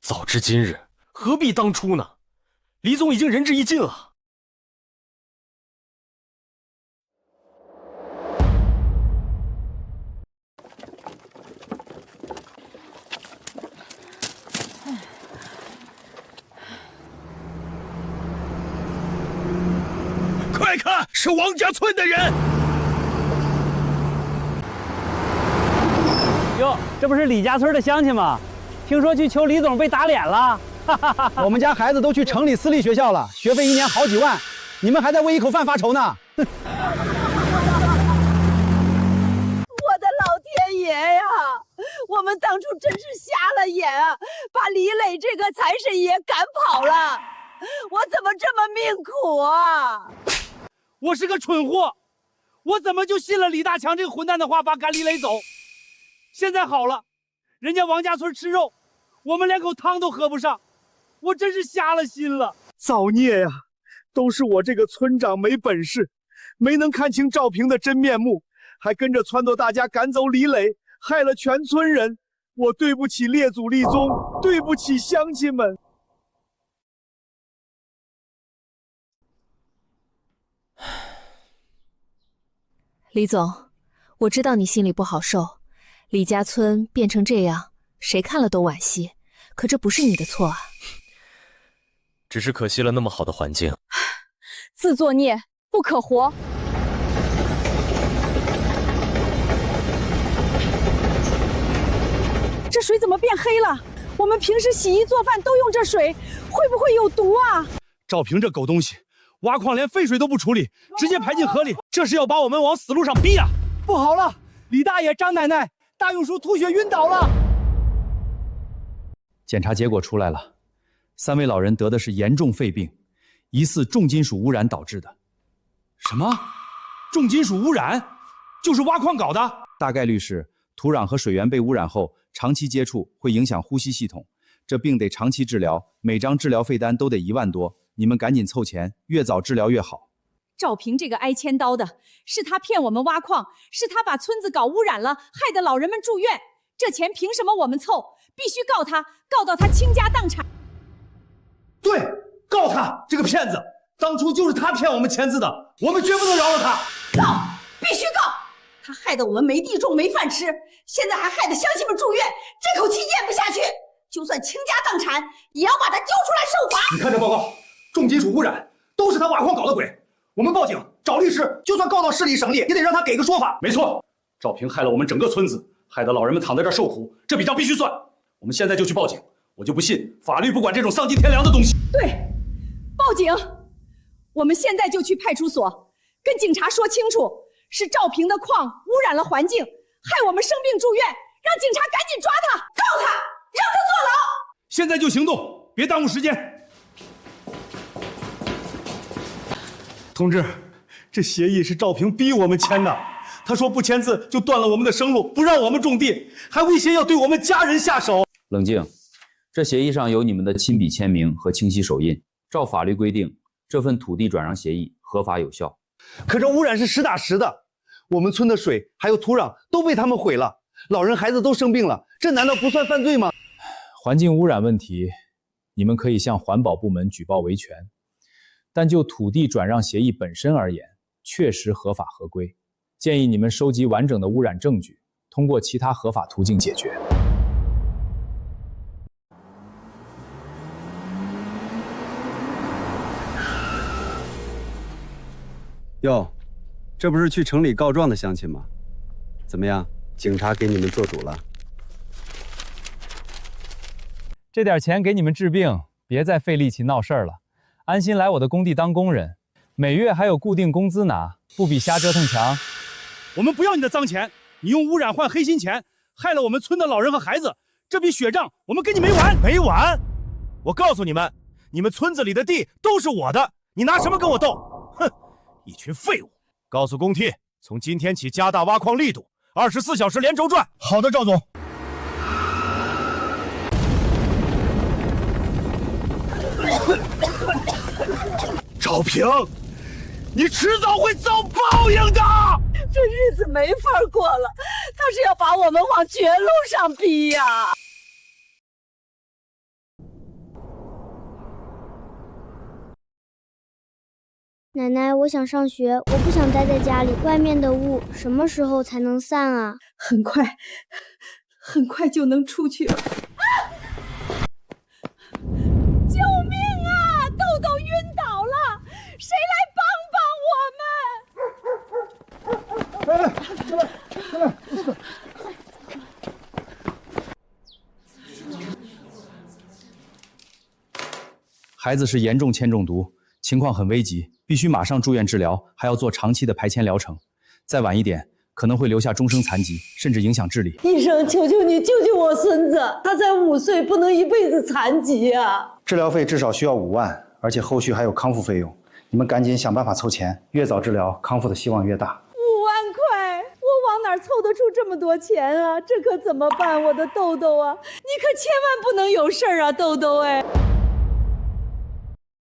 早知今日，何必当初呢？李总已经仁至义尽了。快看，是王家村的人！哟，这不是李家村的乡亲吗？听说去求李总被打脸了。我们家孩子都去城里私立学校了，学费1年好几万，你们还在为一口饭发愁呢。我的老天爷呀！我们当初真是瞎了眼啊，把李磊这个财神爷赶跑了。我怎么这么命苦啊？我是个蠢货，我怎么就信了李大强这个混蛋的话，把赶李磊走？现在好了，人家王家村吃肉，我们连口汤都喝不上，我真是瞎了心了。造孽呀！都是我这个村长没本事，没能看清赵平的真面目，还跟着撺掇大家赶走李磊，害了全村人。我对不起列祖立宗，对不起乡亲们。李总，我知道你心里不好受，李家村变成这样，谁看了都惋惜。可这不是你的错啊，只是可惜了那么好的环境。自作孽不可活。这水怎么变黑了？我们平时洗衣做饭都用这水，会不会有毒啊？赵平这狗东西，挖矿连废水都不处理，直接排进河里，这是要把我们往死路上逼啊！不好了，李大爷、张奶奶，大用叔吐血晕倒了。检查结果出来了，3位老人得的是严重肺病，疑似重金属污染导致的。什么？重金属污染？就是挖矿搞的？大概率是土壤和水源被污染后，长期接触会影响呼吸系统，这病得长期治疗，每张治疗费单都得1万多。你们赶紧凑钱，越早治疗越好。赵平这个挨千刀的，是他骗我们挖矿，是他把村子搞污染了，害得老人们住院。这钱凭什么我们凑？必须告他，告到他倾家荡产。对，告他这个骗子，当初就是他骗我们签字的，我们绝不能饶了他。告，必须告！他害得我们没地种、没饭吃，现在还害得乡亲们住院，这口气咽不下去。就算倾家荡产，也要把他揪出来受罚。你看这报告，重金属污染都是他挖矿搞的鬼。我们报警找律师，就算告到市里省里，也得让他给个说法。没错，赵平害了我们整个村子，害得老人们躺在这儿受苦，这笔账必须算。我们现在就去报警，我就不信法律不管这种丧尽天良的东西。对，报警！我们现在就去派出所，跟警察说清楚，是赵平的矿污染了环境，害我们生病住院，让警察赶紧抓他，告他，让他坐牢。现在就行动，别耽误时间。同志，这协议是赵平逼我们签的。他说不签字就断了我们的生路，不让我们种地，还威胁要对我们家人下手。冷静，这协议上有你们的亲笔签名和清晰手印。照法律规定，这份土地转让协议合法有效。可这污染是实打实的，我们村的水还有土壤都被他们毁了，老人孩子都生病了，这难道不算犯罪吗？环境污染问题，你们可以向环保部门举报维权，但就土地转让协议本身而言，确实合法合规。建议你们收集完整的污染证据，通过其他合法途径解决。哟，这不是去城里告状的乡亲吗？怎么样，警察给你们做主了？这点钱给你们治病，别再费力气闹事儿了，安心来我的工地当工人，每月还有固定工资拿，不比瞎折腾强。我们不要你的脏钱，你用污染换黑心钱，害了我们村的老人和孩子，这笔血账我们跟你没完。没完！我告诉你们，你们村子里的地都是我的，你拿什么跟我斗？哼，一群废物！告诉工地，从今天起加大挖矿力度，24小时连轴转。好的，赵总。赵平，你迟早会遭报应的。这日子没法过了，他是要把我们往绝路上逼呀！奶奶，我想上学，我不想待在家里。外面的雾什么时候才能散啊？很快就能出去了。救命啊！豆豆晕倒了，谁来帮帮我们？孩子是严重铅中毒，情况很危急，必须马上住院治疗，还要做长期的排铅疗程。再晚一点，可能会留下终生残疾，甚至影响智力。医生，求求你救救我孙子，他才5岁，不能一辈子残疾啊！治疗费至少需要5万，而且后续还有康复费用。你们赶紧想办法凑钱，越早治疗，康复的希望越大。5万块，我往哪凑得出这么多钱啊？这可怎么办，我的豆豆啊！你可千万不能有事儿啊，豆豆哎！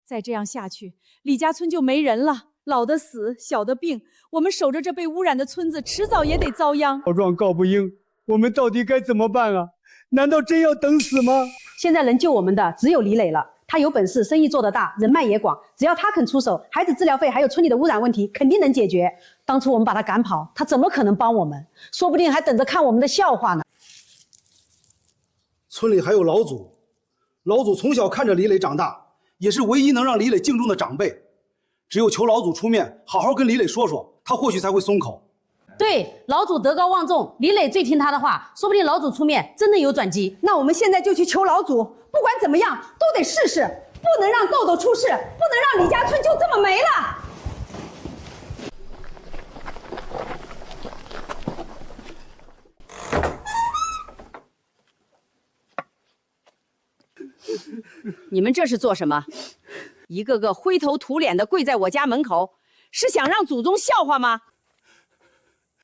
再这样下去，李家村就没人了。老的死，小的病，我们守着这被污染的村子，迟早也得遭殃。告状告不赢，我们到底该怎么办啊？难道真要等死吗？现在能救我们的只有李磊了，他有本事，生意做得大，人脉也广，只要他肯出手，孩子治疗费还有村里的污染问题肯定能解决。当初我们把他赶跑，他怎么可能帮我们？说不定还等着看我们的笑话呢。村里还有老祖，老祖从小看着李磊长大，也是唯一能让李磊敬重的长辈。只有求老祖出面，好好跟李磊说说，他或许才会松口。对，老祖德高望重，李磊最听他的话，说不定老祖出面真的有转机。那我们现在就去求老祖，不管怎么样都得试试，不能让豆豆出事，不能让李家村就这么没了。你们这是做什么？一个个灰头土脸的跪在我家门口，是想让祖宗笑话吗？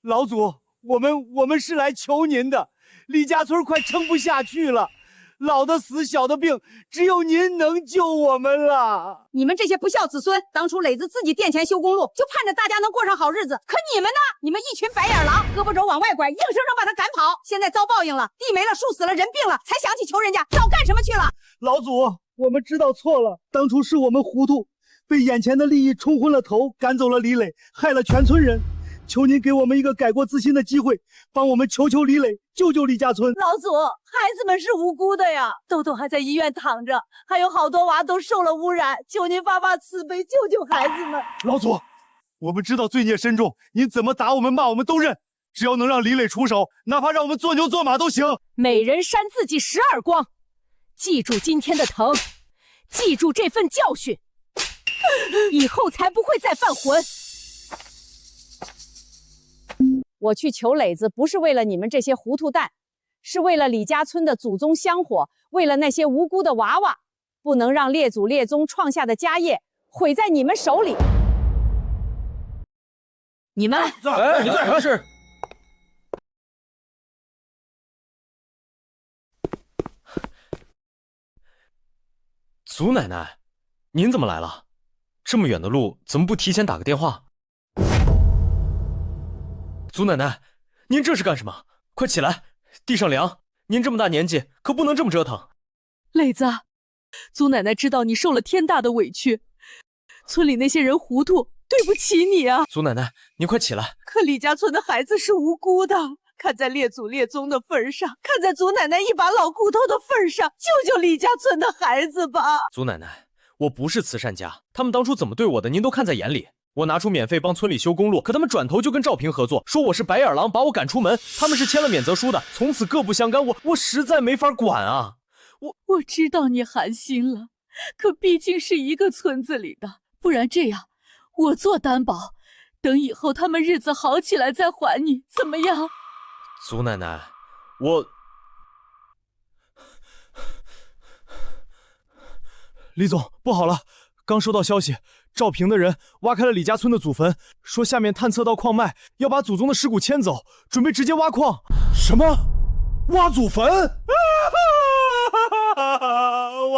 老祖，我们是来求您的，李家村快撑不下去了，老的死，小的病，只有您能救我们了。你们这些不孝子孙，当初磊子自己垫钱修公路，就盼着大家能过上好日子。可你们呢？你们一群白眼狼，胳膊肘往外拐，硬生生把他赶跑。现在遭报应了，地没了，树死了，人病了，才想起求人家，早干什么去了？老祖，我们知道错了，当初是我们糊涂，被眼前的利益冲昏了头，赶走了李磊，害了全村人。求您给我们一个改过自新的机会，帮我们求求李磊，救救李家村。老祖，孩子们是无辜的呀，豆豆还在医院躺着，还有好多娃都受了污染，求您发发慈悲，救救孩子们。老祖，我们知道罪孽深重，您怎么打我们骂我们都认，只要能让李磊出手，哪怕让我们做牛做马都行。每人扇自己10耳光，记住今天的疼，记住这份教训，以后才不会再犯浑。我去求磊子，不是为了你们这些糊涂蛋，是为了李家村的祖宗香火，为了那些无辜的娃娃，不能让列祖列宗创下的家业毁在你们手里。你们，哎，你在何事？祖奶奶，您怎么来了？这么远的路，怎么不提前打个电话？祖奶奶，您这是干什么？快起来，地上凉。您这么大年纪，可不能这么折腾。磊子，祖奶奶知道你受了天大的委屈，村里那些人糊涂，对不起你啊。祖奶奶，您快起来。可李家村的孩子是无辜的，看在列祖列宗的份上，看在祖奶奶一把老骨头的份上，救救李家村的孩子吧。祖奶奶，我不是慈善家，他们当初怎么对我的，您都看在眼里。我拿出免费帮村里修公路，可他们转头就跟赵平合作，说我是白眼狼，把我赶出门。他们是签了免责书的，从此各不相干。我实在没法管啊！我知道你寒心了，可毕竟是一个村子里的，不然这样，我做担保，等以后他们日子好起来再还你，怎么样？祖奶奶，我……李总，不好了！刚收到消息，赵平的人挖开了李家村的祖坟，说下面探测到矿脉，要把祖宗的尸骨迁走，准备直接挖矿。什么？挖祖坟？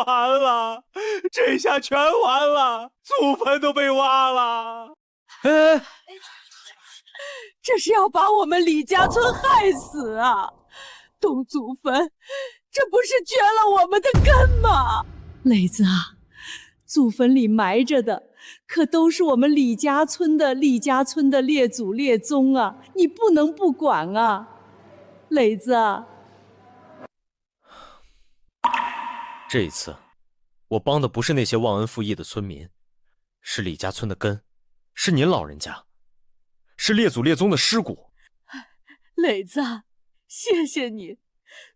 完了，这下全完了，祖坟都被挖了。哎，这是要把我们李家村害死啊！动祖坟，这不是绝了我们的根吗？磊子啊，祖坟里埋着的可都是我们李家村的列祖列宗啊，你不能不管啊，磊子啊。这一次，我帮的不是那些忘恩负义的村民，是李家村的根，是您老人家，是列祖列宗的尸骨。磊子，谢谢你，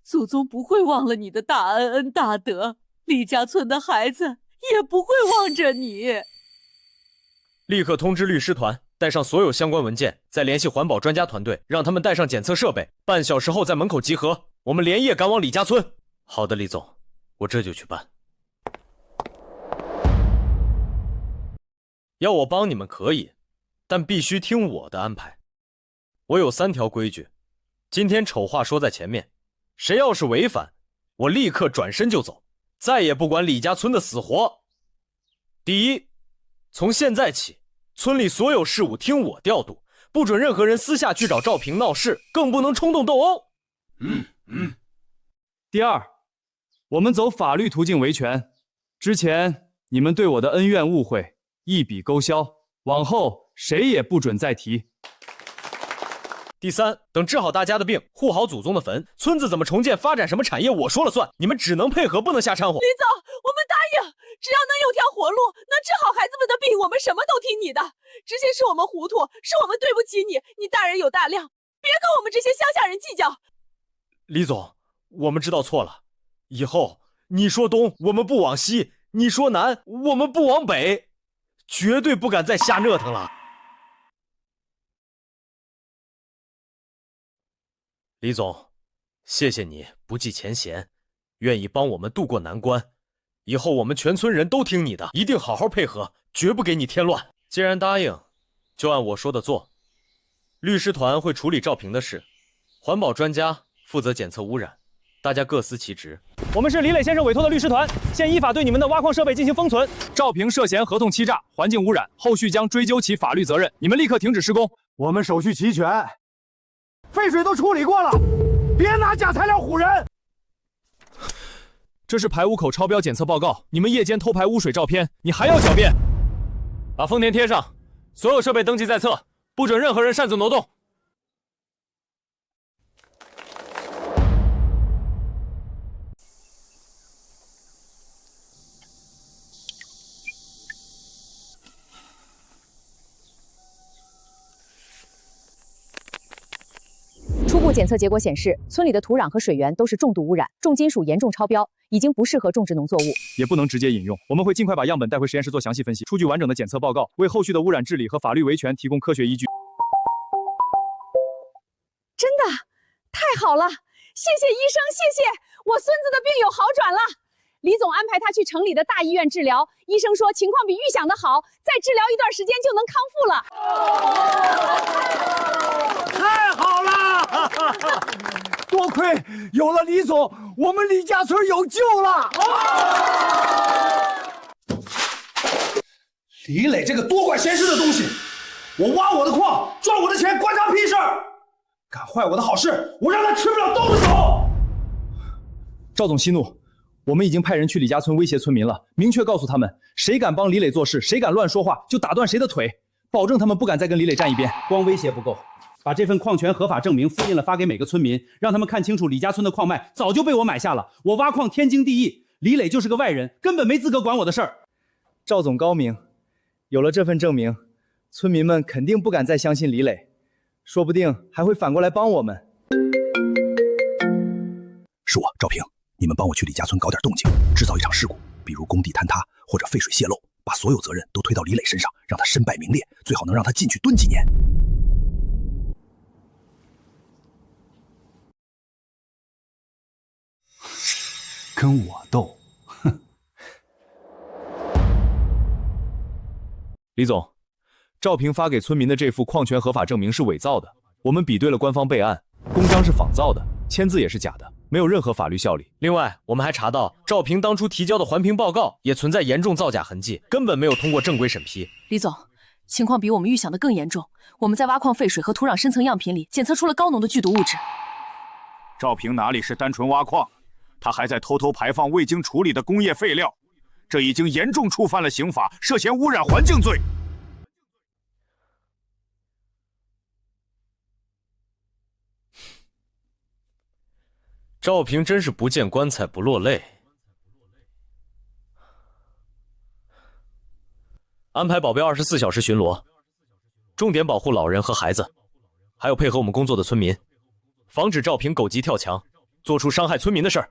祖宗不会忘了你的大恩大德，李家村的孩子也不会忘着你。立刻通知律师团，带上所有相关文件，再联系环保专家团队，让他们带上检测设备，半小时后在门口集合，我们连夜赶往李家村。好的，李总，我这就去办。要我帮你们可以，但必须听我的安排。我有3条规矩，今天丑话说在前面，谁要是违反，我立刻转身就走，再也不管李家村的死活。第一，从现在起，村里所有事务听我调度，不准任何人私下去找赵平闹事，更不能冲动斗殴。第二，我们走法律途径维权。之前你们对我的恩怨误会一笔勾销，往后谁也不准再提。第三，等治好大家的病，护好祖宗的坟，村子怎么重建、发展什么产业，我说了算，你们只能配合，不能瞎掺和。李总，我们答应，只要能有条活路，能治好孩子们的病，我们什么都听你的。之前是我们糊涂，是我们对不起你，你大人有大量，别跟我们这些乡下人计较。李总，我们知道错了，以后你说东，我们不往西；你说南，我们不往北，绝对不敢再瞎折腾了。李总，谢谢你不计前嫌，愿意帮我们渡过难关。以后我们全村人都听你的，一定好好配合，绝不给你添乱。既然答应，就按我说的做。律师团会处理赵平的事，环保专家负责检测污染，大家各司其职。我们是李磊先生委托的律师团，现依法对你们的挖矿设备进行封存。赵平涉嫌合同欺诈、环境污染，后续将追究其法律责任。你们立刻停止施工。我们手续齐全，废水都处理过了，别拿假材料唬人。这是排污口超标检测报告，你们夜间偷排污水照片，你还要狡辩？把封条贴上，所有设备登记在册，不准任何人擅自挪动。初步检测结果显示，村里的土壤和水源都是重度污染，重金属严重超标，已经不适合种植农作物。也不能直接饮用，我们会尽快把样本带回实验室做详细分析，出具完整的检测报告，为后续的污染治理和法律维权提供科学依据。真的，太好了！谢谢医生，谢谢，我孙子的病有好转了。李总安排他去城里的大医院治疗，医生说情况比预想的好，再治疗一段时间就能康复了。太好了！多亏有了李总，我们李家村有救了。李磊这个多管闲事的东西，我挖我的矿，赚我的钱，关他屁事儿！敢坏我的好事，我让他吃不了兜着走。赵总息怒，我们已经派人去李家村威胁村民了，明确告诉他们，谁敢帮李磊做事，谁敢乱说话，就打断谁的腿，保证他们不敢再跟李磊站一边。光威胁不够，把这份矿权合法证明复印了发给每个村民，让他们看清楚李家村的矿脉早就被我买下了，我挖矿天经地义，李磊就是个外人，根本没资格管我的事儿。赵总高明，有了这份证明，村民们肯定不敢再相信李磊，说不定还会反过来帮我们。是我赵平，你们帮我去李家村搞点动静，制造一场事故，比如工地坍塌或者废水泄漏，把所有责任都推到李磊身上，让他身败名裂，最好能让他进去蹲几年。跟我斗，哼！李总，赵平发给村民的这副矿权合法证明是伪造的，我们比对了官方备案，公章是仿造的，签字也是假的。没有任何法律效力。另外，我们还查到赵平当初提交的环评报告也存在严重造假痕迹，根本没有通过正规审批。李总，情况比我们预想的更严重。我们在挖矿废水和土壤深层样品里检测出了高浓的剧毒物质。赵平哪里是单纯挖矿，他还在偷偷排放未经处理的工业废料，这已经严重触犯了刑法，涉嫌污染环境罪。赵平真是不见棺材不落泪。安排保镖24小时巡逻，重点保护老人和孩子，还有配合我们工作的村民，防止赵平狗急跳墙，做出伤害村民的事儿。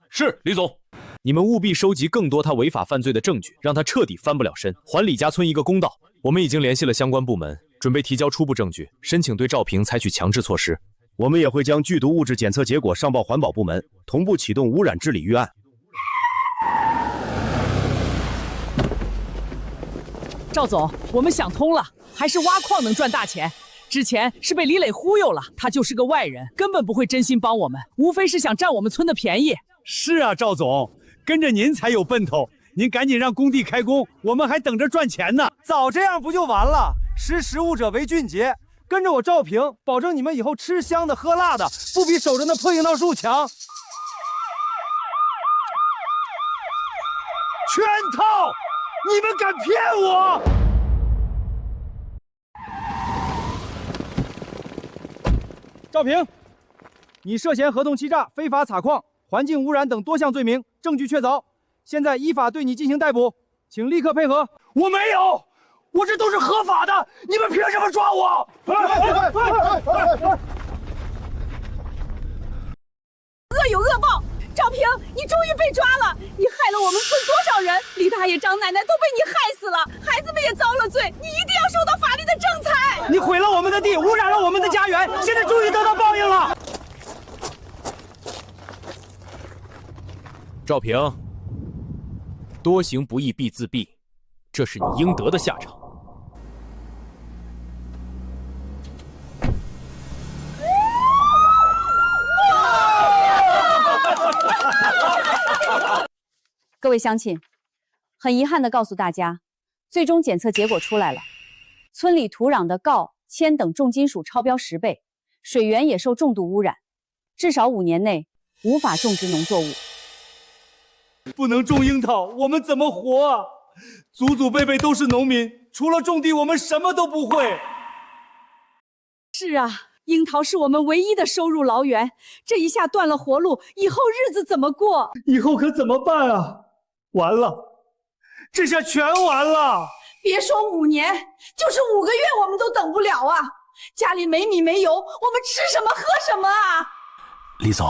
是，李总。你们务必收集更多他违法犯罪的证据，让他彻底翻不了身，还李家村一个公道。我们已经联系了相关部门，准备提交初步证据，申请对赵平采取强制措施。我们也会将剧毒物质检测结果上报环保部门，同步启动污染治理预案。赵总，我们想通了，还是挖矿能赚大钱。之前是被李磊忽悠了，他就是个外人，根本不会真心帮我们，无非是想占我们村的便宜。是啊，赵总，跟着您才有奔头。您赶紧让工地开工，我们还等着赚钱呢。早这样不就完了？识时务者为俊杰。跟着我赵平，保证你们以后吃香的喝辣的，不比守着那破樱桃树强。全套！你们敢骗我？赵平，你涉嫌合同欺诈、非法采矿、环境污染等多项罪名，证据确凿，现在依法对你进行逮捕，请立刻配合。我没有。我这都是合法的，你们凭什么抓我？恶有恶报，赵平，你终于被抓了！你害了我们村多少人？李大爷、张奶奶都被你害死了，孩子们也遭了罪，你一定要受到法律的制裁！你毁了我们的地，污染了我们的家园，现在终于得到报应了。赵平，多行不义必自毙，这是你应得的下场。各位乡亲，很遗憾地告诉大家，最终检测结果出来了，村里土壤的锆、铅等重金属超标10倍，水源也受重度污染，至少5年内无法种植农作物。不能种樱桃，我们怎么活啊？祖祖辈辈都是农民，除了种地，我们什么都不会。是啊，樱桃是我们唯一的收入来源，这一下断了活路，以后日子怎么过？以后可怎么办啊？完了，这下全完了。别说5年，就是5个月我们都等不了啊！家里没米没油，我们吃什么喝什么啊？李总，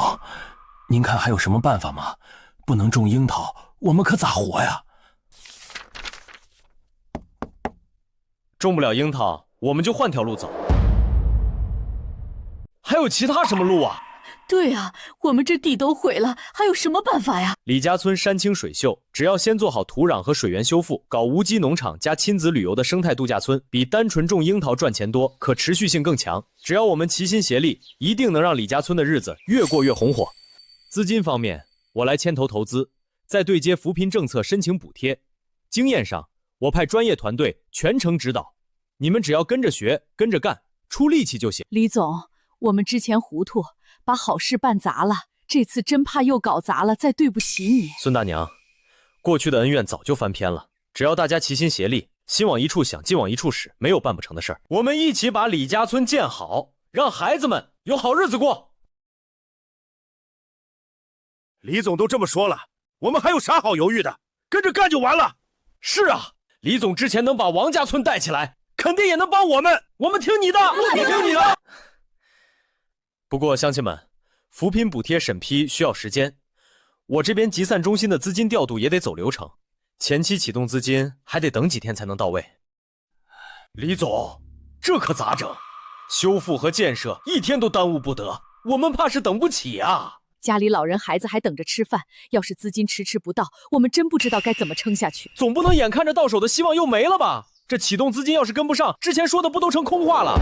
您看还有什么办法吗？不能种樱桃，我们可咋活呀？种不了樱桃，我们就换条路走。还有其他什么路啊？对啊，我们这地都毁了，还有什么办法呀？李家村山清水秀，只要先做好土壤和水源修复，搞无机农场加亲子旅游的生态度假村，比单纯种樱桃赚钱多，可持续性更强。只要我们齐心协力，一定能让李家村的日子越过越红火。资金方面，我来牵头投资，再对接扶贫政策申请补贴。经验上，我派专业团队全程指导，你们只要跟着学，跟着干，出力气就行。李总，我们之前糊涂，把好事办砸了，这次真怕又搞砸了，再对不起你。孙大娘，过去的恩怨早就翻篇了，只要大家齐心协力，心往一处想，劲往一处使，没有办不成的事儿。我们一起把李家村建好，让孩子们有好日子过。李总都这么说了，我们还有啥好犹豫的？跟着干就完了。是啊，李总之前能把王家村带起来，肯定也能帮我们。我们听你的，我听你的。不过乡亲们，扶贫补贴审批需要时间，我这边集散中心的资金调度也得走流程，前期启动资金还得等几天才能到位。李总，这可咋整？修复和建设一天都耽误不得，我们怕是等不起啊。家里老人孩子还等着吃饭，要是资金迟迟不到，我们真不知道该怎么撑下去。总不能眼看着到手的希望又没了吧？这启动资金要是跟不上，之前说的不都成空话了？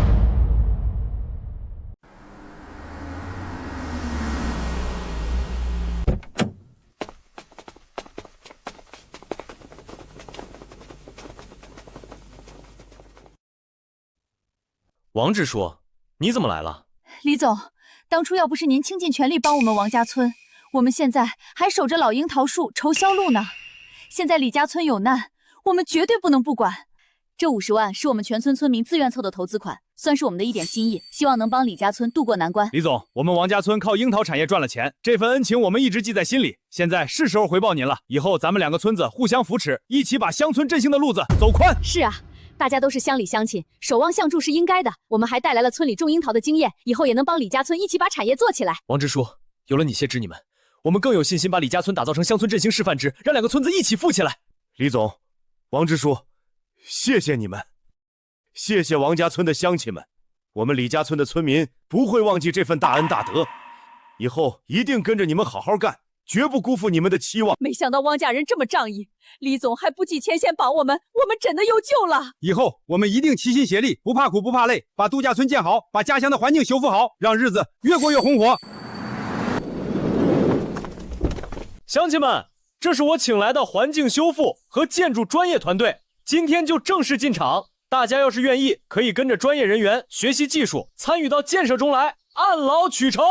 王支书，你怎么来了？李总，当初要不是您倾尽全力帮我们王家村，我们现在还守着老樱桃树筹销路呢。现在李家村有难，我们绝对不能不管。这50万是我们全村村民自愿凑的投资款，算是我们的一点心意，希望能帮李家村渡过难关。李总，我们王家村靠樱桃产业赚了钱，这份恩情我们一直记在心里，现在是时候回报您了。以后咱们2个村子互相扶持，一起把乡村振兴的路子走宽。是啊，大家都是乡里乡亲，守望相助是应该的。我们还带来了村里种樱桃的经验，以后也能帮李家村一起把产业做起来。王支书，有了你谢知你们，我们更有信心把李家村打造成乡村振兴示范值，让2个村子一起富起来。李总，王支书，谢谢你们，谢谢王家村的乡亲们，我们李家村的村民不会忘记这份大恩大德，以后一定跟着你们好好干，绝不辜负你们的期望。没想到汪家人这么仗义，李总还不计前嫌帮我们真的有救了。以后我们一定齐心协力，不怕苦不怕累，把度假村建好，把家乡的环境修复好，让日子越过越红火。乡亲们，这是我请来的环境修复和建筑专业团队，今天就正式进场。大家要是愿意，可以跟着专业人员学习技术，参与到建设中来，按劳取酬。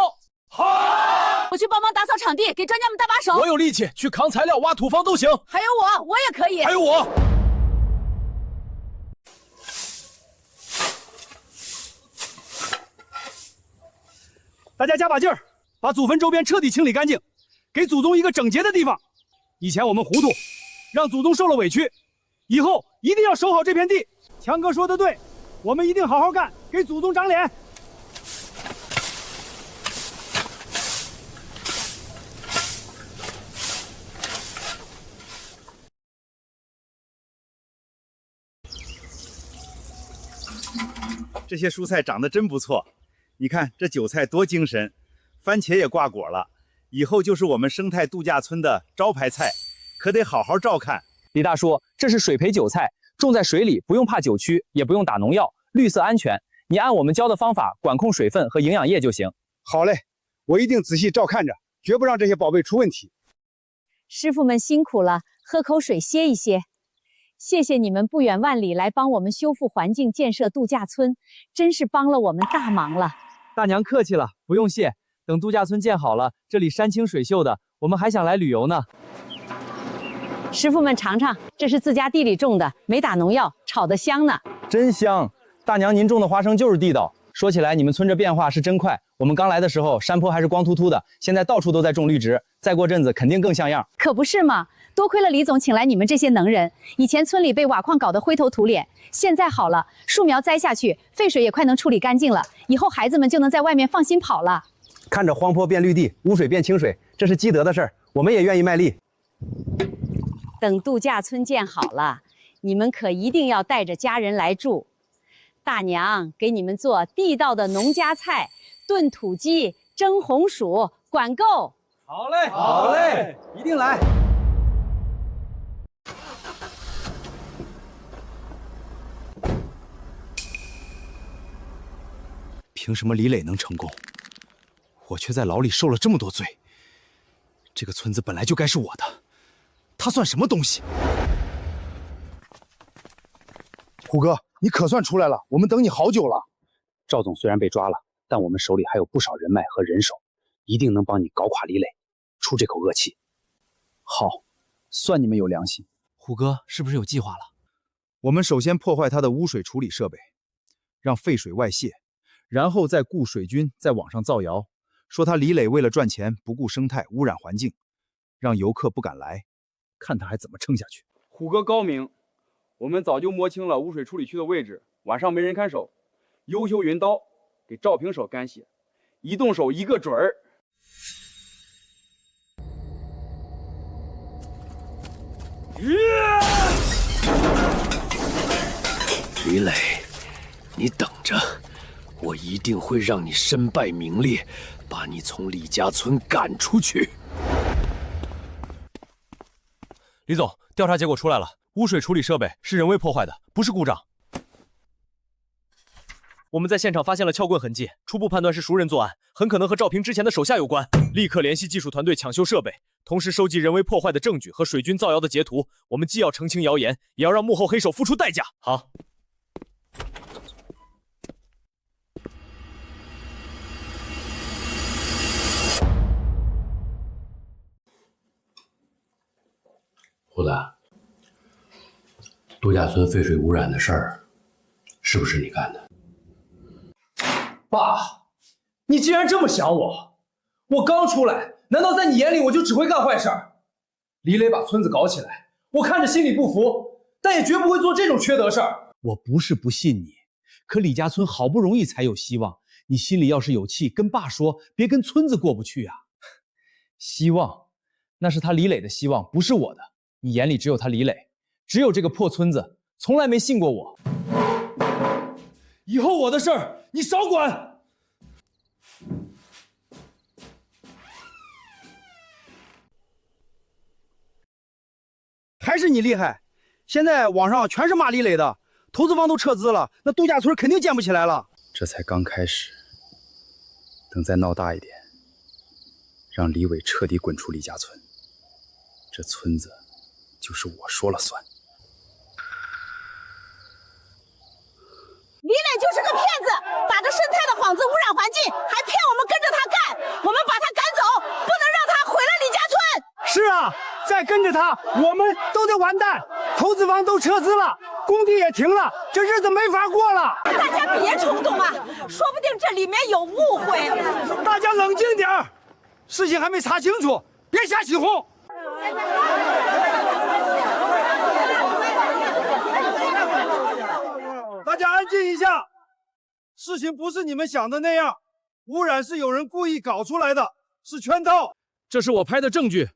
好，我去帮忙打扫场地，给专家们搭把手。我有力气，去扛材料、挖土方都行。还有我也可以。还有我。大家加把劲儿，把祖坟周边彻底清理干净，给祖宗一个整洁的地方。以前我们糊涂，让祖宗受了委屈，以后一定要守好这片地。强哥说的对，我们一定好好干，给祖宗长脸。这些蔬菜长得真不错，你看这韭菜多精神，番茄也挂果了，以后就是我们生态度假村的招牌菜，可得好好照看。李大叔，这是水培韭菜，种在水里，不用怕久曲，也不用打农药，绿色安全。你按我们教的方法管控水分和营养液就行。好嘞，我一定仔细照看着，绝不让这些宝贝出问题。师傅们辛苦了，喝口水歇一歇。谢谢你们不远万里来帮我们修复环境、建设度假村，真是帮了我们大忙了。大娘客气了，不用谢。等度假村建好了，这里山清水秀的，我们还想来旅游呢。师傅们尝尝，这是自家地里种的，没打农药，炒得香呢。真香！大娘您种的花生就是地道。说起来，你们村这变化是真快。我们刚来的时候，山坡还是光秃秃的，现在到处都在种绿植，再过阵子肯定更像样。可不是嘛，多亏了李总请来你们这些能人。以前村里被瓦矿搞得灰头土脸，现在好了，树苗栽下去，废水也快能处理干净了，以后孩子们就能在外面放心跑了。看着荒坡变绿地，污水变清水，这是积德的事儿，我们也愿意卖力。等度假村建好了，你们可一定要带着家人来住。大娘给你们做地道的农家菜，炖土鸡、蒸红薯，管够。好嘞，好嘞，一定来。凭什么李磊能成功，我却在牢里受了这么多罪？这个村子本来就该是我的，他算什么东西？虎哥，你可算出来了，我们等你好久了。赵总虽然被抓了，但我们手里还有不少人脉和人手，一定能帮你搞垮李磊，出这口恶气。好，算你们有良心。虎哥是不是有计划了？我们首先破坏他的污水处理设备，让废水外泄，然后再雇水军在网上造谣，说他李磊为了赚钱不顾生态，污染环境，让游客不敢来，看他还怎么撑下去。虎哥高明，我们早就摸清了污水处理区的位置，晚上没人看守，优秀云刀给赵平手干血，一动手一个准儿。李磊，你等着，我一定会让你身败名裂，把你从李家村赶出去。李总，调查结果出来了，污水处理设备是人为破坏的，不是故障。我们在现场发现了撬棍痕迹，初步判断是熟人作案，很可能和赵平之前的手下有关。立刻联系技术团队抢修设备，同时收集人为破坏的证据和水军造谣的截图。我们既要澄清谣言，也要让幕后黑手付出代价。好。虎子，度假村废水污染的事儿，是不是你干的？爸，你竟然这么想我！我刚出来，难道在你眼里我就只会干坏事儿？李磊把村子搞起来，我看着心里不服，但也绝不会做这种缺德事儿。我不是不信你，可李家村好不容易才有希望，你心里要是有气，跟爸说，别跟村子过不去啊。希望，那是他李磊的希望，不是我的。你眼里只有他李磊，只有这个破村子，从来没信过我。以后我的事儿你少管。还是你厉害！现在网上全是骂李磊的，投资方都撤资了，那度假村肯定建不起来了。这才刚开始，等再闹大一点，让李伟彻底滚出李家村，这村子就是我说了算。李磊就是个骗子，打着生态的幌子污染环境，还骗我们跟着他干。我们把他赶走，不能让他毁了李家村。是啊，再跟着他，我们都得完蛋。投资方都撤资了，工地也停了，这日子没法过了。大家别冲动啊，说不定这里面有误会。大家冷静点儿，事情还没查清楚，别瞎起哄。大家安静一下，事情不是你们想的那样，污染是有人故意搞出来的，是圈套。这是我拍的证据，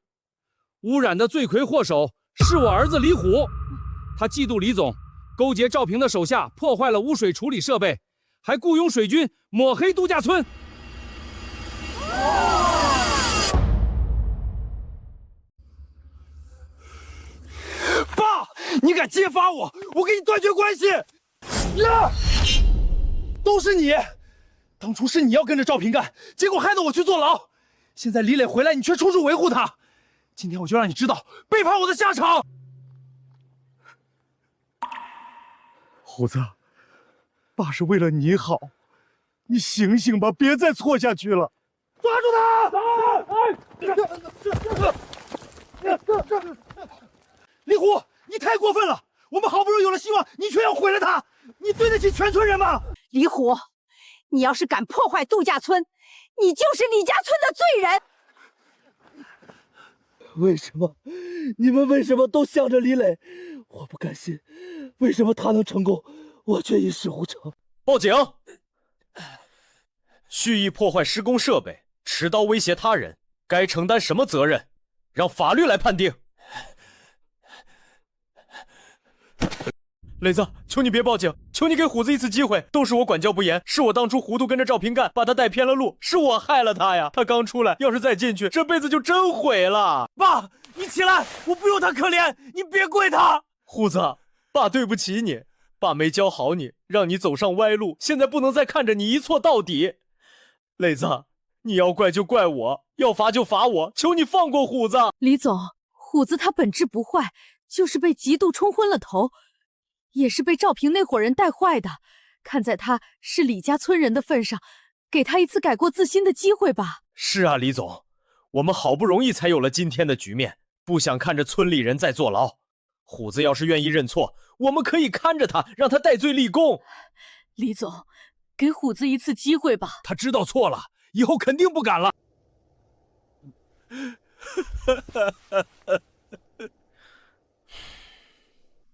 污染的罪魁祸首是我儿子李虎，他嫉妒李总，勾结赵平的手下破坏了污水处理设备，还雇佣水军抹黑度假村。爸，你敢揭发我，我跟你断绝关系！都是你，当初是你要跟着赵平干，结果害得我去坐牢。现在李磊回来，你却处处维护他。今天我就让你知道背叛我的下场。虎子，爸是为了你好，你醒醒吧，别再错下去了。抓住他！李虎，你太过分了！我们好不容易有了希望，你却要毁了它，你对得起全村人吗？李虎，你要是敢破坏度假村，你就是李家村的罪人。为什么？你们为什么都向着李磊？我不甘心，为什么他能成功，我却一事无成？报警！蓄意破坏施工设备，持刀威胁他人，该承担什么责任？让法律来判定。磊子，求你别报警，求你给虎子一次机会，都是我管教不严，是我当初糊涂跟着赵平干，把他带偏了路，是我害了他呀。他刚出来，要是再进去，这辈子就真毁了。爸，你起来，我不用他可怜，你别跪他。虎子，爸对不起你，爸没教好你，让你走上歪路，现在不能再看着你一错到底。磊子，你要怪就怪我，要罚就罚我，求你放过虎子。李总，虎子他本质不坏，就是被嫉妒冲昏了头，也是被赵平那伙人带坏的。看在他是李家村人的份上，给他一次改过自新的机会吧。是啊，李总，我们好不容易才有了今天的局面，不想看着村里人在坐牢。虎子要是愿意认错，我们可以看着他，让他戴罪立功。李总，给虎子一次机会吧。他知道错了，以后肯定不敢了。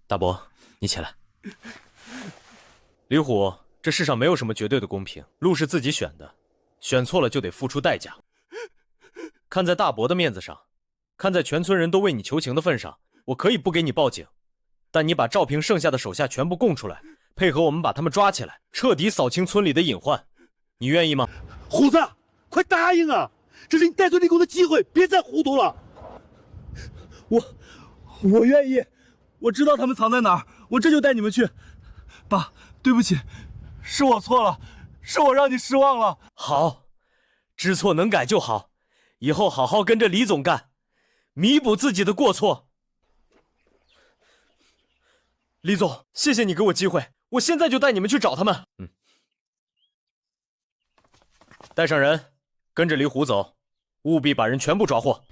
大伯，你起来。李虎，这世上没有什么绝对的公平，路是自己选的，选错了就得付出代价。看在大伯的面子上，看在全村人都为你求情的份上，我可以不给你报警，但你把赵平剩下的手下全部供出来，配合我们把他们抓起来，彻底扫清村里的隐患，你愿意吗？虎子，快答应啊！这是你戴罪立功的机会，别再糊涂了。我愿意，我知道他们藏在哪儿，我这就带你们去。爸，对不起，是我错了，是我让你失望了。好，知错能改就好，以后好好跟着李总干，弥补自己的过错。李总，谢谢你给我机会，我现在就带你们去找他们。带上人，跟着李虎走，务必把人全部抓获。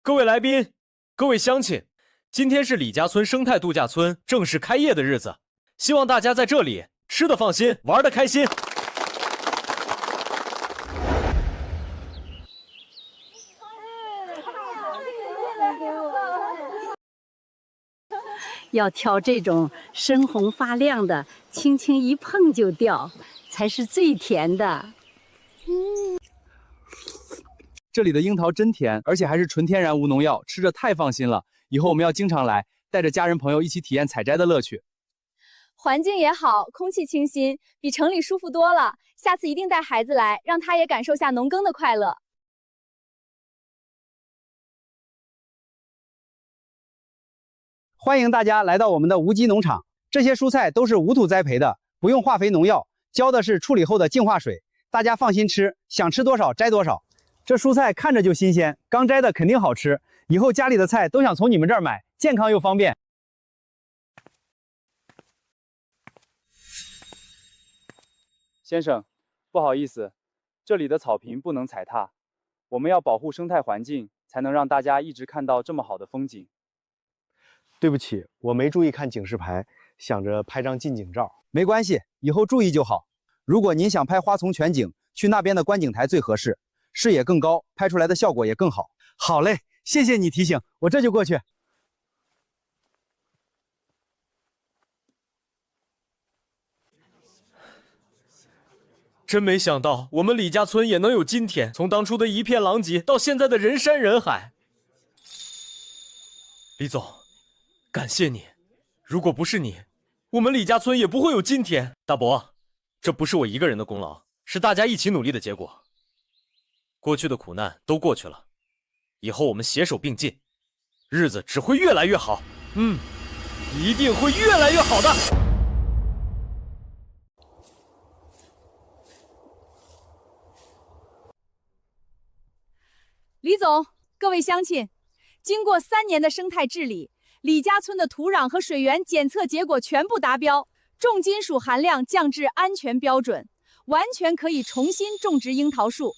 各位来宾，各位乡亲，今天是李家村生态度假村正式开业的日子，希望大家在这里吃得放心，玩得开心。要挑这种深红发亮的，轻轻一碰就掉，才是最甜的。这里的樱桃真甜，而且还是纯天然无农药，吃着太放心了。以后我们要经常来，带着家人朋友一起体验采摘的乐趣。环境也好，空气清新，比城里舒服多了。下次一定带孩子来，让他也感受下农耕的快乐。欢迎大家来到我们的无机农场，这些蔬菜都是无土栽培的，不用化肥农药，浇的是处理后的净化水，大家放心吃，想吃多少摘多少。这蔬菜看着就新鲜，刚摘的肯定好吃，以后家里的菜都想从你们这儿买，健康又方便。先生，不好意思，这里的草坪不能踩踏，我们要保护生态环境，才能让大家一直看到这么好的风景。对不起，我没注意看警示牌，想着拍张近景照。没关系，以后注意就好。如果您想拍花丛全景，去那边的观景台最合适，视野更高，拍出来的效果也更好。好嘞，谢谢你提醒，我这就过去。真没想到我们李家村也能有今天，从当初的一片狼藉到现在的人山人海。李总，感谢你，如果不是你，我们李家村也不会有今天。大伯，这不是我一个人的功劳，是大家一起努力的结果。过去的苦难都过去了，以后我们携手并进，日子只会越来越好。一定会越来越好的。李总，各位乡亲，经过3年的生态治理，李家村的土壤和水源检测结果全部达标，重金属含量降至安全标准，完全可以重新种植樱桃树。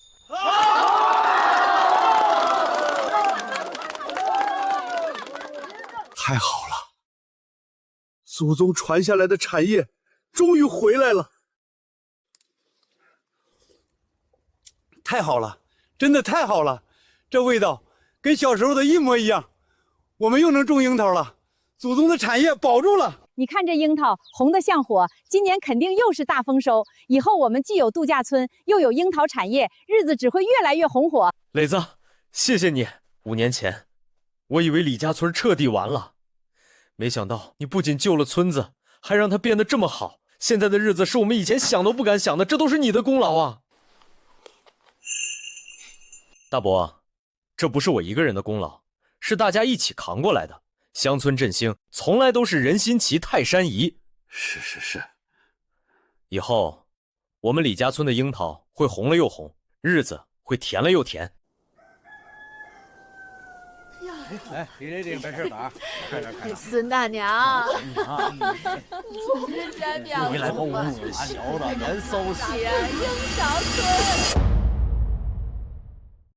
太好了，祖宗传下来的产业终于回来了。太好了，真的太好了，这味道跟小时候的一模一样。我们又能种樱桃了，祖宗的产业保住了。你看这樱桃红得像火，今年肯定又是大丰收。以后我们既有度假村，又有樱桃产业，日子只会越来越红火。磊子，谢谢你。5年前，我以为李家村彻底完了，没想到你不仅救了村子，还让它变得这么好。现在的日子是我们以前想都不敢想的，这都是你的功劳啊！大伯，这不是我一个人的功劳，是大家一起扛过来的。乡村振兴从来都是人心齐泰山移。是。以后我们李家村的樱桃会红了又红，日子会甜了又甜。来，李雷这个白事板，快点。孙大娘，回来把我们聊的人骚气。樱桃村。